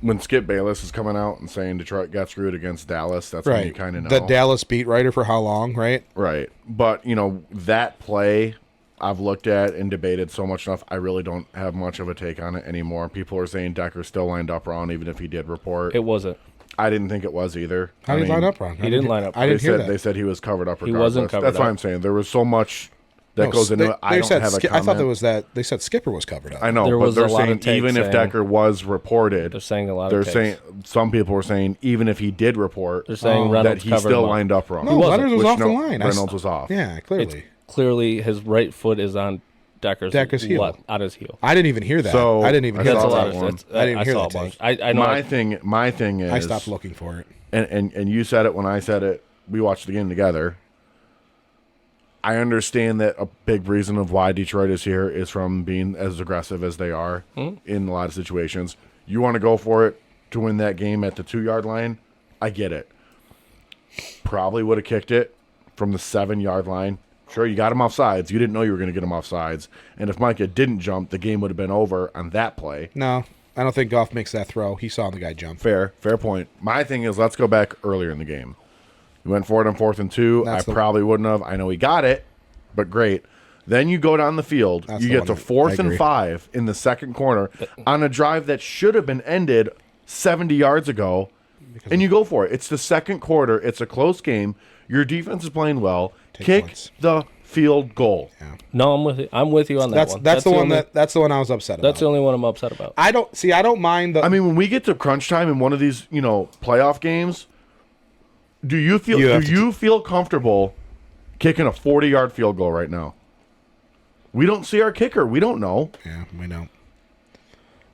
When Skip Bayless is coming out and saying Detroit got screwed against Dallas, that's when you kind of know. The Dallas beat writer for how long, right? Right. But, that play I've looked at and debated so much enough, I really don't have much of a take on it anymore. People are saying Decker still lined up wrong, even if he did report. It wasn't. I didn't think it was either. How did he line up wrong? He didn't line up. I didn't hear that. They said he was covered up regardless. He wasn't covered That's up. why I'm saying. There was so much that goes into it. I don't have a comment. I thought there was that. They said Skipper was covered up. I know, There but was they're a lot of saying even takes if Decker was They're reported, saying a lot they're of takes. saying some people were saying even if he did report, They're saying that Reynolds he covered still him up. lined up wrong. No, Leonard was off the line. Reynolds was off. Yeah, clearly. Clearly, his right foot is on Decker's heel. On his heel. I didn't even hear that. So, I didn't even hear That's a saw that. lot that of. one. I didn't hear saw that a bunch. take. I know. My thing is I stopped looking for it. and you said it when I said it. We watched the game together. I understand that a big reason of why Detroit is here is from being as aggressive as they are in a lot of situations. You want to go for it to win that game at the 2-yard line? I get it. Probably would have kicked it from the 7-yard line. Sure, you got him off sides. You didn't know you were going to get him off sides. And if Micah didn't jump, the game would have been over on that play. No, I don't think Goff makes that throw. He saw the guy jump. Fair point. My thing is, let's go back earlier in the game. You went for it on 4th and 2. Probably wouldn't have. I know he got it, but great. Then you go down the field. You get to 4th and 5 in the second corner on a drive that should have been ended 70 yards ago, and you go for it. It's the second quarter. It's a close game. Your defense is playing well. Kick the field goal. Yeah. No, I'm with you. I'm with you on that one. That's the one that's the one I was upset about. That's the only one I'm upset about. I don't mind the. I mean, when we get to crunch time in one of these, playoff games, do you feel comfortable kicking a 40-yard field goal right now? We don't see our kicker. We don't know. Yeah, we know.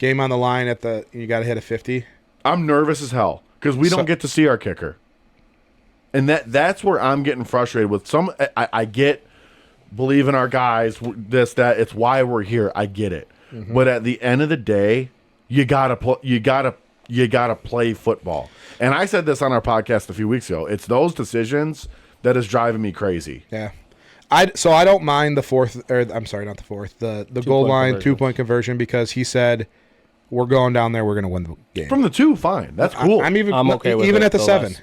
Game on the line you got to hit a 50. I'm nervous as hell because we don't get to see our kicker. And that's where I'm getting frustrated with some. I get believe in our guys, this, that. It's why we're here. I get it. Mm-hmm. But at the end of the day, you gotta play football. And I said this on our podcast a few weeks ago. It's those decisions that is driving me crazy. Yeah. So I don't mind the fourth, or I'm sorry, not the fourth, the goal line 2-point conversion because he said we're going down there, we're going to win the game. From the 2, fine. That's cool. I'm okay with even at the 7.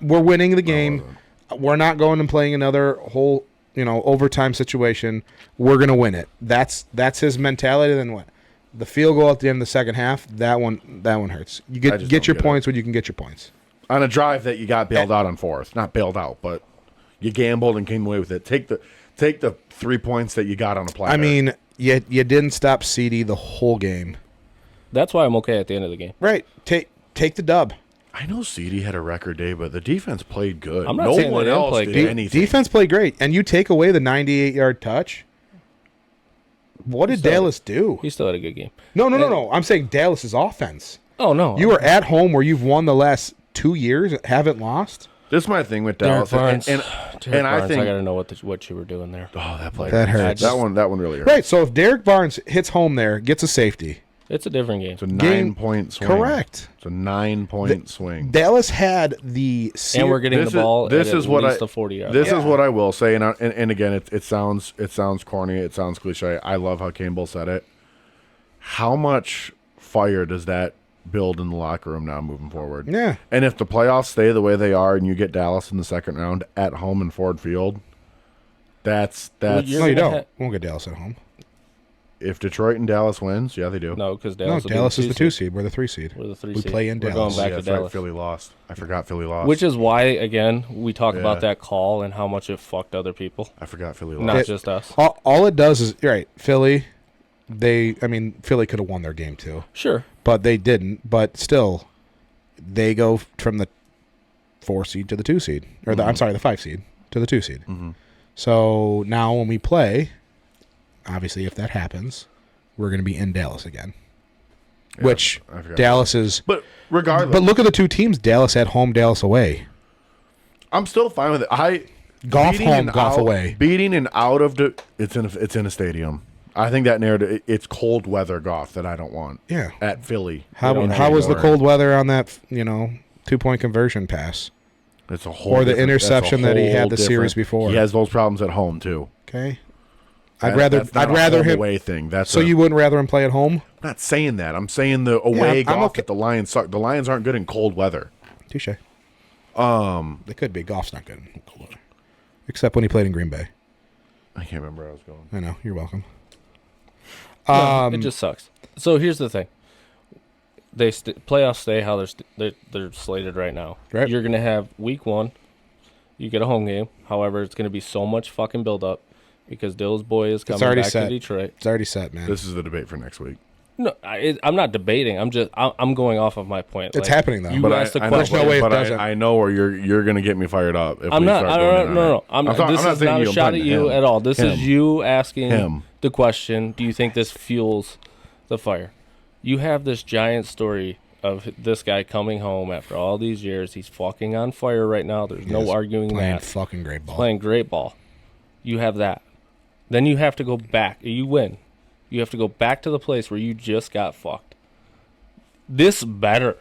We're winning the game. We're not going and playing another whole, overtime situation. We're going to win it. That's his mentality. Then what? The field goal at the end of the second half, that one hurts. You get your points when you can get your points. On a drive that you got bailed out on fourth. Not bailed out, but you gambled and came away with it. Take the 3 points that you got on a platter. I mean, you didn't stop CD the whole game. That's why I'm okay at the end of the game. Right. Take the dub. I know CD had a record day, but the defense played good. I'm not saying one they didn't else play did good. anything. Defense played great, and you take away the 98-yard touch. What did Dallas do? He still had a good game. No. I'm saying Dallas's offense. Oh, no. You were at home where you've won the last 2 years, haven't lost. This is my thing with Dallas, Barnes. and I think I got to know what you were doing there. Oh, that hurts. That one really hurts. Right. So if Derek Barnes hits home there, gets a safety, it's a different game. It's a 9-point swing. Correct. It's a 9-point swing. Dallas had the and we're getting the ball. This is what the 40-yard. This is what I will say, and again, it sounds corny, it sounds cliche. I love how Campbell said it. How much fire does that build in the locker room now moving forward? Yeah. And if the playoffs stay the way they are, and you get Dallas in the second round at home in Ford Field, that's no, you don't. Won't get Dallas at home. If Detroit and Dallas wins, yeah, they do. No, because Dallas is the 2 seed. We're the 3 seed. We're the 3 seed. We play in Dallas. We're going back to Dallas. Right. Philly lost. I forgot Philly lost. Which is why, again, we talk about that call and how much it fucked other people. I forgot Philly lost. Not just us. All it does is, right, Philly, Philly could have won their game too. Sure. But they didn't. But still, they go from the 4 seed to the 2 seed. Or the 5 seed to the 2 seed. Mm-hmm. So now when we play, obviously if that happens, we're going to be in Dallas again. Yeah, which Dallas is. But regardless. But look at the 2 teams. Dallas at home, Dallas away. I'm still fine with it. Golf home, golf away. Beating and out of it's in a stadium. I think that narrative, it's cold weather golf that I don't want. Yeah. At Philly. How was the cold weather on that, 2-point conversion pass? It's a whole or the interception that he had the series different. before. He has those problems at home too. Okay. I'd rather him away thing. You wouldn't rather him play at home? I'm not saying that. I'm saying the away golf that the Lions suck. The Lions aren't good in cold weather. Touche. They could be. Golf's not good in cold weather. Except when he played in Green Bay. I can't remember where I was going. I know. You're welcome. It just sucks. So here's the thing. Playoffs stay how they're slated right now. Right. You're going to have week 1. You get a home game. However, it's going to be so much fucking build up because Dill's boy is coming back to Detroit. It's already set, man. This is the debate for next week. No, I'm not debating. I'm going off of my point. It's happening though. You asked the question. There's no way it doesn't. I know where you're going to get me fired up. If I'm we not. start No. This is not a shot at you at all. This Him. is you asking Him. the question. Do you think this fuels the fire? You have this giant story of this guy coming home after all these years. He's fucking on fire right now. There's no arguing playing that. Fucking great ball. Playing great ball. You have that. Then you have to go back. You win. You have to go back to the place where you just got fucked. This better.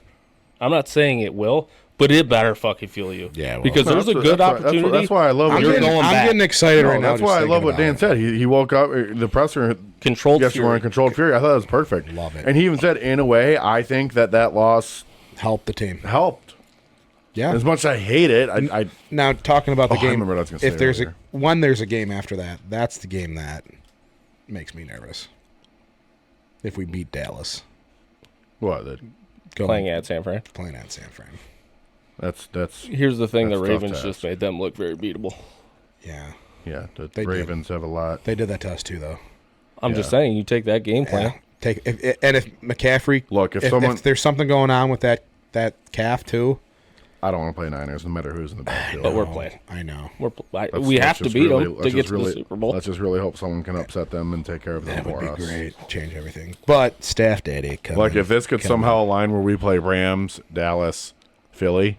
I'm not saying it will, but it better fucking fuel you. Yeah, well, because there's a good opportunity. That's why I love. I'm getting excited right now. That's why I love what Dan said. He woke up the presser controlled fury. Controlled fury. I thought it was perfect. Love it. And he even said, in a way, I think that loss helped the team. Helped. Yeah. As much as I hate it, I now talking about the game. I remember what I was going to say. If there's when there's a game after that, that's the game that makes me nervous. If we beat Dallas, what? Playing at San Fran. Playing at San Fran. That's. Here's the thing: the Ravens just made them look very beatable. Yeah. Yeah. The Ravens have a lot. They did that to us too, though. I'm just saying, you take that game plan. Yeah. If McCaffrey look, if there's something going on with that calf too. I don't want to play Niners, no matter who's in the backfield. But we're playing. I know. We have to beat them to get to the Super Bowl. Let's just really hope someone can upset them and take care of them That for would us. be great. Change everything. But Staff Daddy, come Like on. if this could somehow align where we play Rams, Dallas, Philly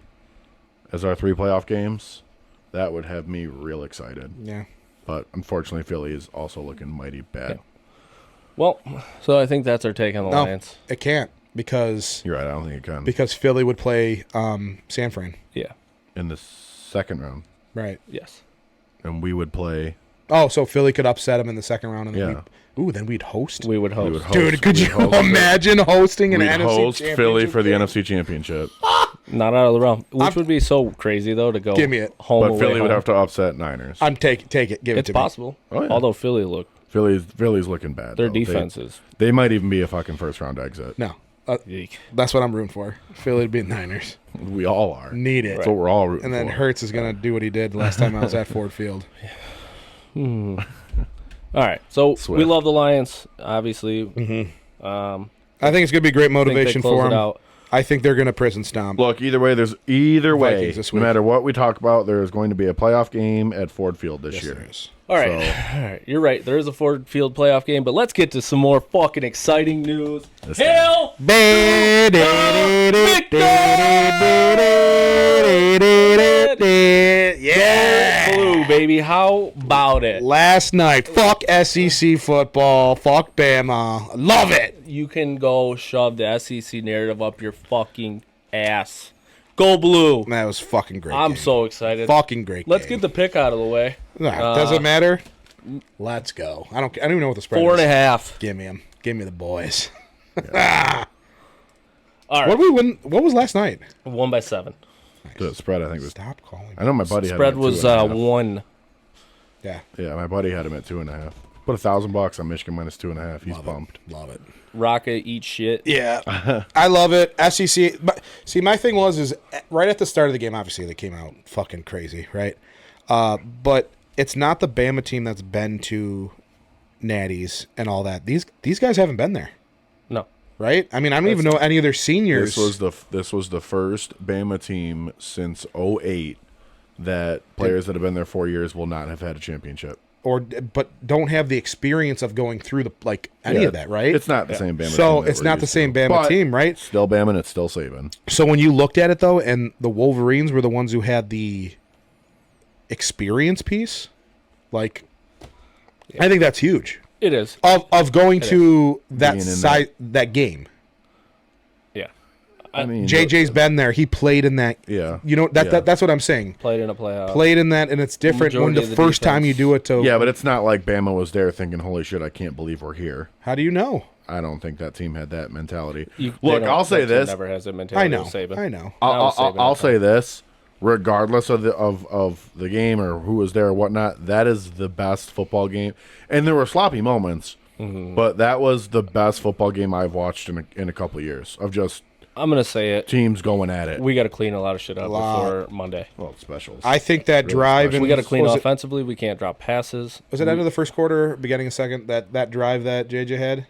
as our 3 playoff games, that would have me real excited. Yeah. But unfortunately, Philly is also looking mighty bad. Yeah. Well, so I think that's our take on the No, Lions. it can't because You're right. I don't think it can. Philly would play San Fran. Yeah. In the second round, Right. Yes. and we would play. Oh, so Philly could upset them in the second round, and then Yeah. then we'd host. We would host. We would host. Dude, could We'd you host it. imagine hosting an We'd NFC host championship Philly for the game? NFC Championship, Not out of the realm. Which would be so crazy, though, to go Give me it. home but away Philly would home. have to upset Niners. Take it. Give it It's to possible. Oh, yeah. Although Philly Philly's looking bad. their though. defense is. They might even be a fucking first round exit. me. No. Yeek. That's what I'm rooting for. Philly to beat Niners. We all are. Need it. That's what we're all rooting And then for. Hurts is going to do what he did last time I was at Ford Field. All right. So Swift. we love the Lions, obviously. Mm-hmm. I think it's going to be great I think they motivation close for it him. out. I think they're going to prison stomp. Look, either way, Vikings this no week. matter what we talk about, there is going to be a playoff game at Ford Field this Yes, year. there is. All right. All right. You're right. There is a Ford Field playoff game, but let's get to some more fucking exciting news. This Hell! Yeah. Blue, baby. How about it? Last night, fuck SEC football, fuck Bama. Love it. You can go shove the SEC narrative up your fucking ass. Go blue. That was fucking great. I'm game. so excited. fucking great. Let's game. get the pick out of the way. Nah, doesn't matter. Let's go. I don't even know what the spread is. 4.5. Give me them. Give me the boys. All right. What we win? What was last night? 1 by 7. The spread, I think, was. Stop calling. I know my buddy Spread had him at was 2.5. 1. Yeah. Yeah, my buddy had him at 2.5. Put $1,000 on Michigan minus 2.5. He's Love pumped. it. Love it. Rocket, eat shit. Yeah, I love it. SEC. But see, my thing is right at the start of the game. Obviously, they came out fucking crazy, right? But it's not the Bama team that's been to Natties and all that. These guys haven't been there, No. right? I mean, I don't even know any of their seniors. This was the first Bama team since 2008 that players that have been there 4 years will not have had a championship. but don't have the experience of going through any of that, right? It's not the same Bama team. So that it's we're not the used same to. Bama But team, right? Still Bama and it's still Saban. So when you looked at it though, and the Wolverines were the ones who had the experience piece, like I think that's huge. It is. Of going to that Being in side that game. Yeah. I mean, JJ's been there. He played in that. Yeah. You know that's what I'm saying. Played in a playoff. Played in that, and it's different when Majority the of the first time you defense. do it. To Yeah, but it's not like Bama was there thinking, "Holy shit, I can't believe we're here." how do you know? I don't think that team had that mentality. They Look, don't- I'll say that team this. Never has that mentality. I know. with Saban. I know. I'll say this. Regardless of the game or who was there or whatnot, that is the best football game. And there were sloppy moments, but that was the best football game I've watched in a couple of years of just I'm gonna say it. teams going at it. We got to clean a lot of shit up lot. before Monday. Well, specials. I think that drive and We got to clean was it- offensively. We can't drop passes. Was it end of the first quarter, beginning of second? That drive that JJ had,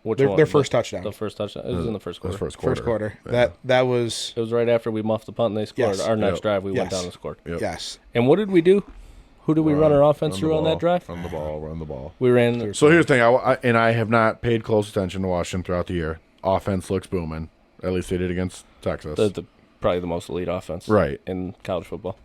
Which their one? first touchdown, The first touchdown. It was in the first quarter. First quarter. first quarter. Yeah. That was It was right after we muffed the punt and they scored. Yes. Our next Yep. drive, we went Yes. down and scored. Yep. yes. And what did we do? Who did we run our offense through on that drive? Run the ball. Run the ball. We ran. So here's the thing, I have not paid close attention to Washington throughout the year. Offense looks booming. At least they did against Texas. Probably the most elite offense Right. in college football.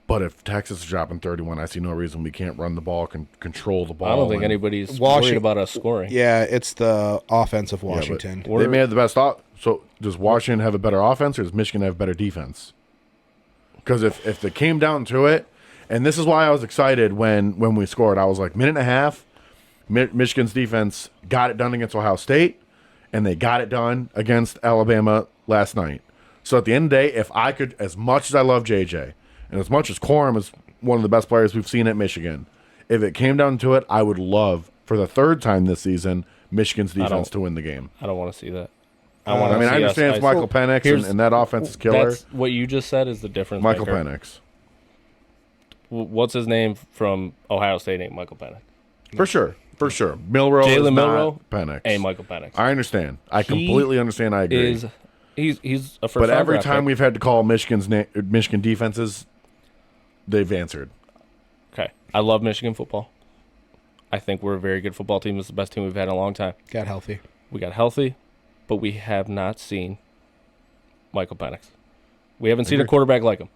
But if Texas is dropping 31, I see no reason we can't run the ball, control the ball. I don't think and- anybody's Washington- worried about us scoring. Yeah, it's the offense of Yeah, but Washington. they may have the best. So does Washington have a better offense, or does Michigan have better defense? Because if it came down to it, and this is why I was excited when we scored. I was like, minute and a half, Michigan's defense got it done against Ohio State, and they got it done against Alabama last night. So at the end of the day, if I could, as much as I love JJ, and as much as Corum is one of the best players we've seen at Michigan, if it came down to it, I would love, for the third time this season, Michigan's defense to win the game. I don't want to see that. I understand it's Michael Penix, here's- and that offense is killer. That's what you just said is the difference. Michael maker. Penix. What's his name from Ohio State? Ain't Michael Penix. For sure. Milrow Jalen is not Milrow Penix. Ain't Michael Penix. I understand. I He completely understand. I agree. Is He's a first. But every draft time pick. we've had to call Michigan defenses, they've answered. Okay, I love Michigan football. I think we're a very good football team. It's the best team we've had in a long time. Got healthy. We got healthy, but we have not seen Michael Penix. We haven't seen a quarterback like him.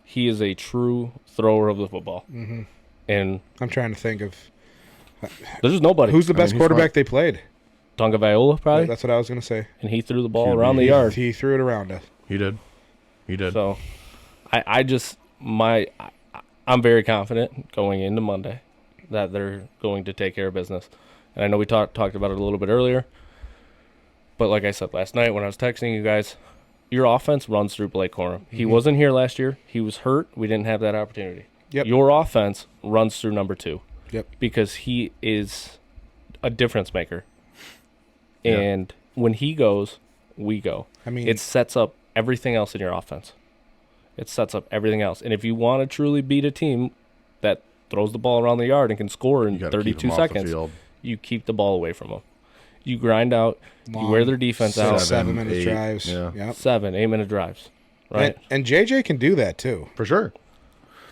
He is a true thrower of the football. Mm-hmm. And I'm trying to think of there's just nobody. who's the best he's quarterback smart. they played. Tonga Viola, probably. That's what I was going to say. And he threw the ball QB. around the yard. He threw it around us. He did. So, I'm very confident going into Monday that they're going to take care of business. And I know we talked about it a little bit earlier, but like I said last night when I was texting you guys, your offense runs through Blake Corum. Mm-hmm. He wasn't here last year. He was hurt. We didn't have that opportunity. Yep. Your offense runs through number 2. Yep. Because he is a difference maker. Yeah. And when he goes, we go. I mean, It sets up everything else in your offense. It sets up everything else. And if you want to truly beat a team that throws the ball around the yard and can score in You gotta keep 32 him off the seconds, field. you keep the ball away from them. You grind out. You wear their defense out. 7-minute 8, drives. yeah. Yep. 7, 8-minute drives. Right? And JJ can do that too. For sure.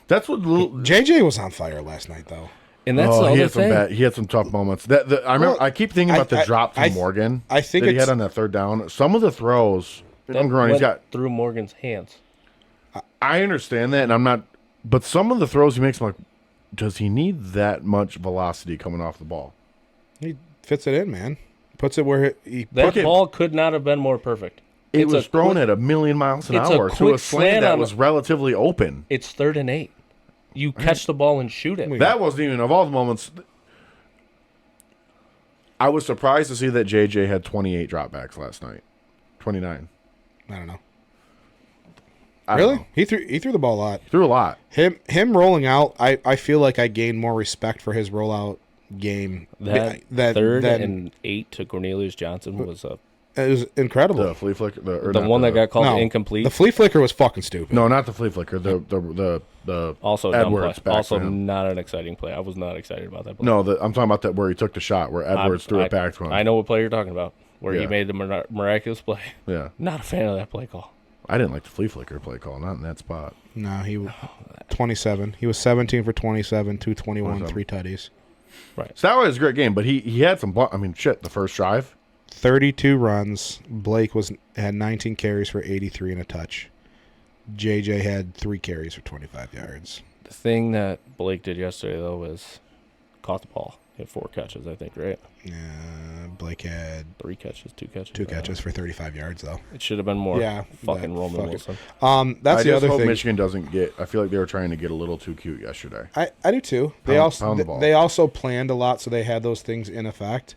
That's what JJ was on fire last night, though. And that's the he other had some thing. he had some tough moments. I remember. Well, I keep thinking about the I- drop from I- Morgan. I think that he it's- had on that third down. Some of the throws. That I'm growing. He's went got. through Morgan's hands. I understand that, and I'm not. But some of the throws he makes, I'm like, does he need that much velocity coming off the ball? He fits it in, man. Puts it where he. That Okay. ball could not have been more perfect. It It's was a thrown quick- at 1,000,000 miles an it's a hour to a quick slant slant that on was the- relatively open. It's 3rd and 8. You catch the ball and shoot it. That wasn't even of all the moments. I was surprised to see that JJ had 28 dropbacks last night. 29. I don't know. I don't Really? know. He threw the ball a lot. Threw a lot. Him rolling out. I feel like I gained more respect for his rollout game. That than 3rd and 8 to Cornelius Johnson was it was incredible. The flea flicker. the one that got called incomplete. The flea flicker was fucking stupid. No, not the flea flicker. The Also a dumb Edwards play. back Also to him. not an exciting play. I was not excited about that play. No, I'm talking about that where he took the shot where Edwards threw it back to him. I know what play you're talking about, where he Yeah. made the miraculous play. Yeah, Not a fan of that play call. I didn't like the flea flicker play call. Not in that spot. No, he was 27. He was 17 for 27, 221, 27. 3 tutties. So that was a great game, but he had some. I mean, shit. The first drive. 32 runs. Blake had 19 carries for 83 and a touch. JJ had 3 carries for 25 yards. The thing that Blake did yesterday, though, was caught the ball. He had 4 catches, I think, right? Blake had 3 catches, 2 catches. 2 catches for 35 yards, though. It should have been more. Yeah, Fucking that Roman fucking- Wilson. That's I the just other hope thing. Michigan doesn't get. I feel like they were trying to get a little too cute yesterday. I do too. They Pound the ball. they also planned a lot, so they had those things in effect.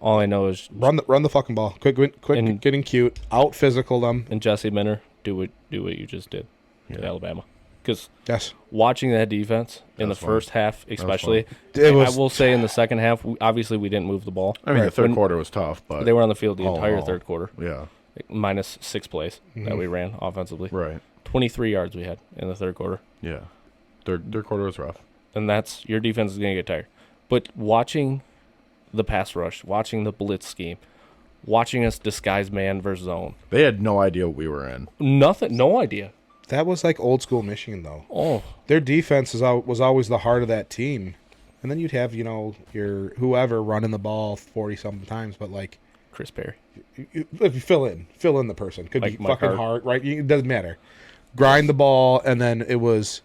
All I know is Run the fucking ball. Quit And- getting cute. Out physical them. and Jesse Minter do what you just did to Alabama. Because Yes. watching that defense in the was fun. first half, especially, It was- I will say in the second half, obviously we didn't move the ball. I mean, the third When quarter was tough, but They were on the field the all in entire all, third quarter, Yeah, minus 6 plays that we ran offensively. right. 23 yards we had in the third quarter. Yeah, third quarter was rough. And that's your defense is going to get tired. But watching the pass rush, watching the blitz scheme, watching us disguise man versus zone, They had no idea what we were in. nothing, no idea. That was like old school Michigan, though. Oh, Their defense was always the heart of that team. And then you'd have, your whoever running the ball 40-something times, but like, Chris Perry. if you fill in the person. Could Like be Mike fucking Hart. hard, right? It doesn't matter. Grind the ball, and then it was,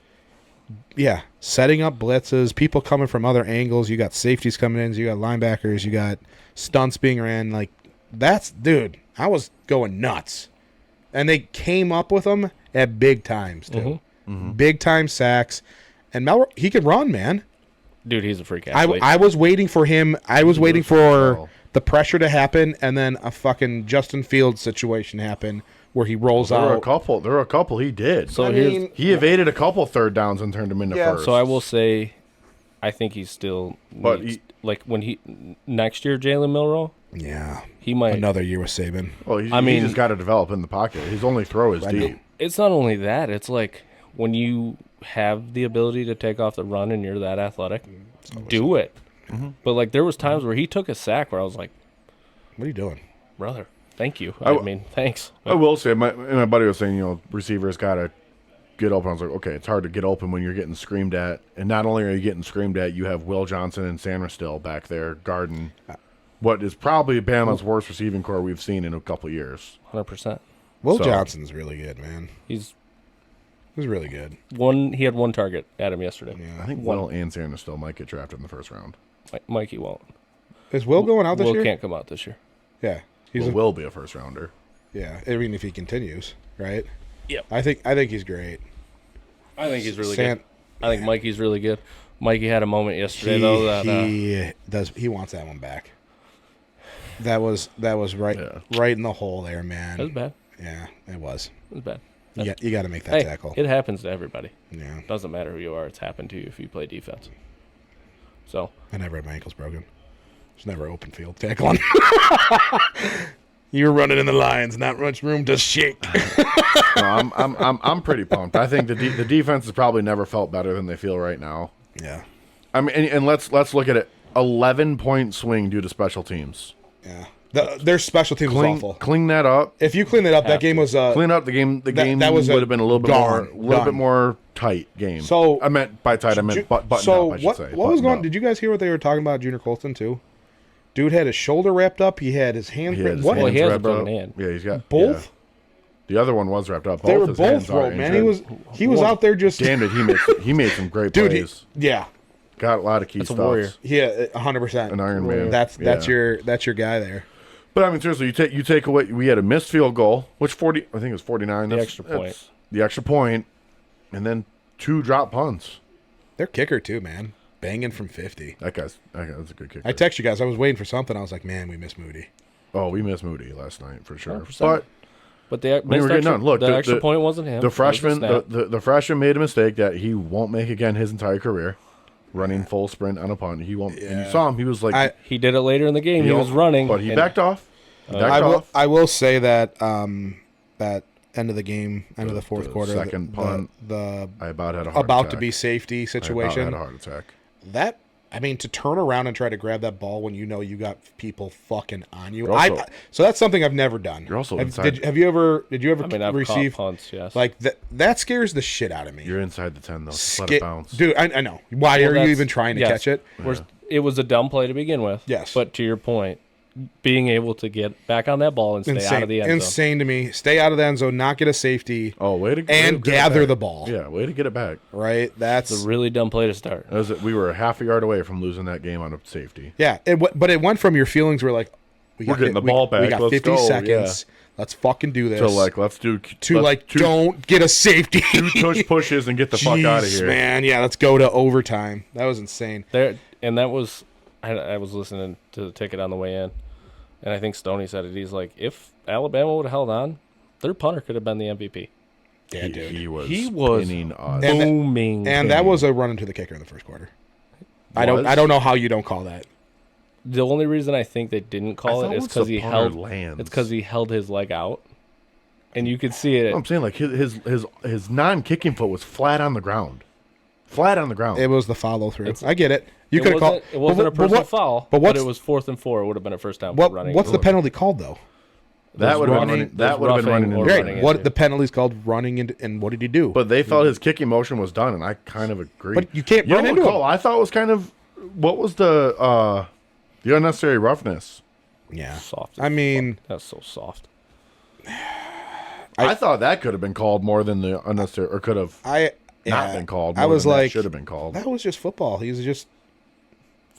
setting up blitzes, people coming from other angles. You got safeties coming in, you got linebackers, you got stunts being ran. Like, dude, I was going nuts. And they came up with them at big times, too. Big time sacks. And he could run, man. Dude, he's a freak athlete. I was waiting for him. I was waiting for well. the pressure to happen, and then a fucking Justin Fields situation happen where he rolls There were a out. couple. There were a couple he did. So I here's mean, He evaded a couple third downs and turned them into Yeah. first. So I will say, I think he still But needs, like when he next year, Jalen Milroe, yeah, he might. another year with Saban. Well, he I mean- just got to develop in the pocket. His only throw is I know. deep. It's not only that; it's like when you have the ability to take off the run and you're that athletic, do it. But like there was times where he took a sack where I was like, What are you doing? brother. Thank you. I mean, thanks. I will say, my buddy was saying, receivers got to get open. I was like, okay, it's hard to get open when you're getting screamed at. And not only are you getting screamed at, you have Will Johnson and Sandra still back there guarding what is probably Bama's worst receiving core we've seen in a couple of years. 100%. Will Johnson's really good, man. He's really good. He had one target at him yesterday. Yeah. I think Will and Sandra still might get drafted in the first round. Mikey won't. Is Will going out this year? Will can't come out this year. Yeah. Will be a first rounder. Yeah. I mean, if he continues, right? Yep. I think he's great. I think he's really good. I think Mikey's really good. Mikey had a moment yesterday though that he wants that one back. That was right in the hole there, man. That was bad. Yeah, it was. It was bad. You got to make that tackle. It happens to everybody. Yeah. Doesn't matter who you are. It's happened to you if you play defense. So I never had my ankles broken. There's never open field tackling. You were running in the lines, not much room to shake. No, I'm pretty pumped. I think the defense has probably never felt better than they feel right now. Yeah. I mean, and let's look at it. 11-point swing due to special teams. Yeah. Their special teams was awful. Clean that up. If you clean that up, that game was clean up the game. The game that was would have been a little bit more tight game. So I meant by tight. I meant buttoned so up. I should say. What was going? Up. Did you guys hear what they were talking about, Junior Colston too? Dude had his shoulder wrapped up. He had his hands wrapped. Well, he has a broken hand. Yeah, he's got both. Yeah. The other one was wrapped up. They were both broke, man. He was out there just. Damn it, he made some great plays. Yeah. Got a lot of key stuff. That's a warrior. Yeah, 100%. An Iron Man. That's your guy there. But I mean, seriously, you take away. We had a missed field goal, which I think it was 49. The extra point. The extra point, and then 2 drop punts. Their kicker too, man, banging from 50. That guy's a good kicker. I text you guys. I was waiting for something. I was like, man, we missed Moody. Oh, we missed Moody last night for sure. 100%. But the extra point wasn't him. The freshman made a mistake that he won't make again his entire career. Running full sprint on a punt, he won't. Yeah. And you saw him; he was like he did it later in the game. He was running, but he backed off. I will say that that end of the game, end of the fourth quarter, second punt, I about had a heart about attack. to be safety situation. I about had a heart attack. That. I mean, to turn around and try to grab that ball when you know you got people fucking on you. So that's something I've never done. You're also inside. Did you ever I've receive punts? Yes. Like that scares the shit out of me. You're inside the 10 though. Just let it bounce, dude. I know. Why are you even trying to catch it? Yeah. It was a dumb play to begin with. Yes. But to your point, being able to get back on that ball and stay out of the end zone. Insane to me. Stay out of the end zone, not get a safety. Oh, way to gather the ball. Yeah, way to get it back. Right? That's a really dumb play to start. We were half a yard away from losing that game on a safety. Yeah, but it went from your feelings were like, we're getting the ball back. We got 50 seconds. Yeah. Let's fucking do this. So let's do don't get a safety. 2 pushes and get the fuck out of here, man. Yeah, let's go to overtime. That was insane. That was. I was listening to the ticket on the way in. And I think Stoney said it. He's like, if Alabama would have held on, their punter could have been the MVP. Yeah, dude. He was booming. And that was a run into the kicker in the first quarter. I don't know how you don't call that. The only reason I think they didn't call it is because he held. It's because he held his leg out, and you could see it. I'm saying like his non-kicking foot was flat on the ground. Flat on the ground. It was the follow through. I get it. You could have called. It wasn't a personal foul, but it was 4th and 4. It would have been a first down. What's the penalty called though? That would have been running into right. What the penalty's called running into, and what did he do? But they felt his kicking motion was done, and I kind of agree. But you can't run into him. I thought it was kind of what was the unnecessary roughness. Yeah, soft. I mean, that's so soft. I thought that could have been called more than the unnecessary, or could have not been called. I was like, should have been called. That was just football. He was just.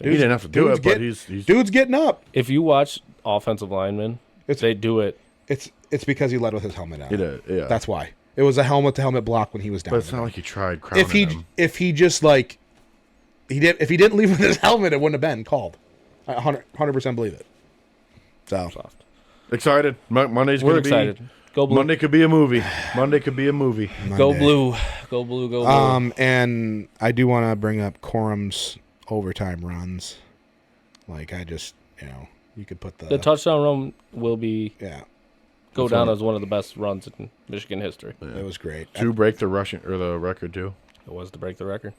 He didn't have to do it, but he's dude's getting up. If you watch offensive linemen, they do it. It's because he led with his helmet on. He did, yeah. That's why. It was a helmet to helmet block when he was down. But it's not like he tried crowning him. If he just like if he didn't leave with his helmet, it wouldn't have been called. I 100% believe it. So soft. Excited. Monday's We're excited. Go blue. Monday could be a movie. Monday could be a movie. Go blue. Go blue. Go blue. And I do want to bring up Corum's overtime runs. Like I just, you could put the touchdown run will be go down as one of the best runs in Michigan history. Yeah. It was great. To break the record too. It was to break the record.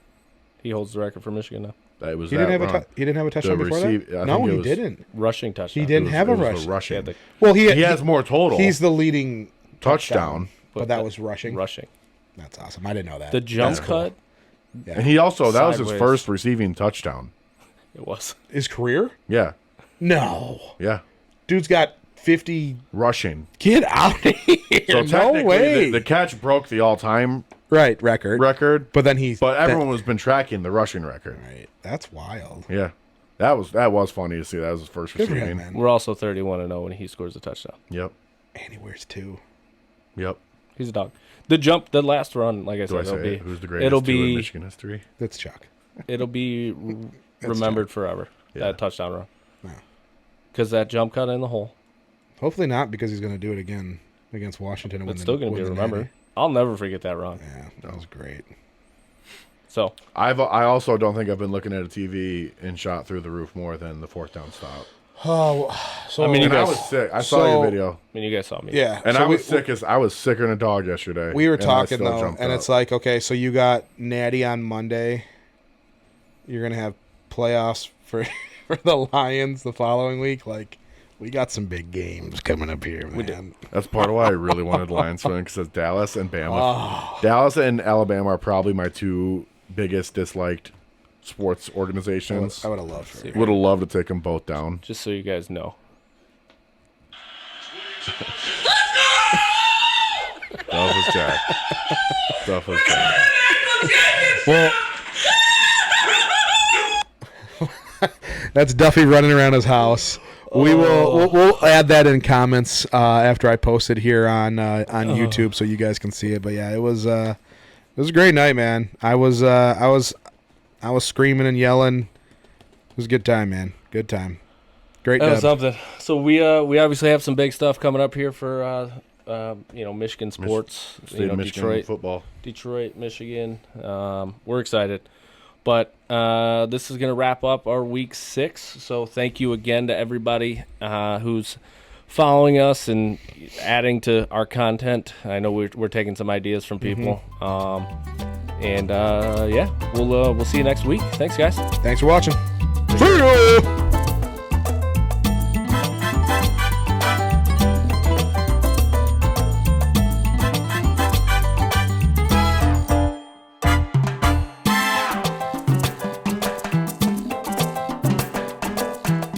He holds the record for Michigan now. That was He that didn't have run. he didn't have a touchdown before receive- that. I No, think it he was- didn't. Rushing touchdown. He didn't have a It was rush. the rushing. Yeah, the Well, He has more total. He's the leading touchdown. but that was rushing. rushing. That's awesome. I didn't know that. The jump That's cool. cut, Yeah. And he also, that was his Sideways. first receiving touchdown. it was. His career? Yeah. No. Yeah. Dude's got 50. Rushing. Get out of here. So no technically, way. the catch broke the all-time right, record. record, But then he. but everyone has been tracking the rushing record. Right. That's wild. Yeah. That was funny to see. That was his first Good for him, receiving. man. We're also 31-0 when he scores a touchdown. Yep. And he wears 2. Yep. He's a dog. The last run, like I Do I said, it'll say be it? Who's the greatest it'll two in be Michigan history? That's Chuck. it'll be remembered forever. Yeah. That touchdown run. No. Because that jump cut in the hole. Hopefully not, because he's going to do it again against Washington. And It's still going to be remembered. I'll never forget that run. Yeah, that was great. So I also don't think I've been looking at a TV and shot through the roof more than the fourth down stop. Oh, so I mean, you And I guys- was sick. I saw your video, I mean, you guys saw me. yeah, and so I was sick as I was sicker than a dog yesterday. We were and I talking still though, jumped and up. it's like, okay, so you got Natty on Monday. You're gonna have playoffs for for the Lions the following week. Like, we got some big games coming up here, man. That's part of why I really wanted Lions to win, because Dallas and Bama. Oh. Dallas and Alabama are probably my two biggest disliked sports organizations. I would have loved for Would have loved to take them both down. Just so you guys know. Duff was Jack. Duff was Jack. Well, that's Duffy running around his house. We'll add that in comments after I post it here on YouTube so you guys can see it. But yeah, it was a great night, man. I was screaming and yelling. It was a good time, man. Good time. Great That was dub. something. So we obviously have some big stuff coming up here for Michigan sports. State of Michigan football. Detroit, Michigan. We're excited. But this is going to wrap up our week 6. So thank you again to everybody who's following us and adding to our content. I know we're taking some ideas from people. Mm-hmm. We'll see you next week. Thanks, guys. Thanks for watching. See ya!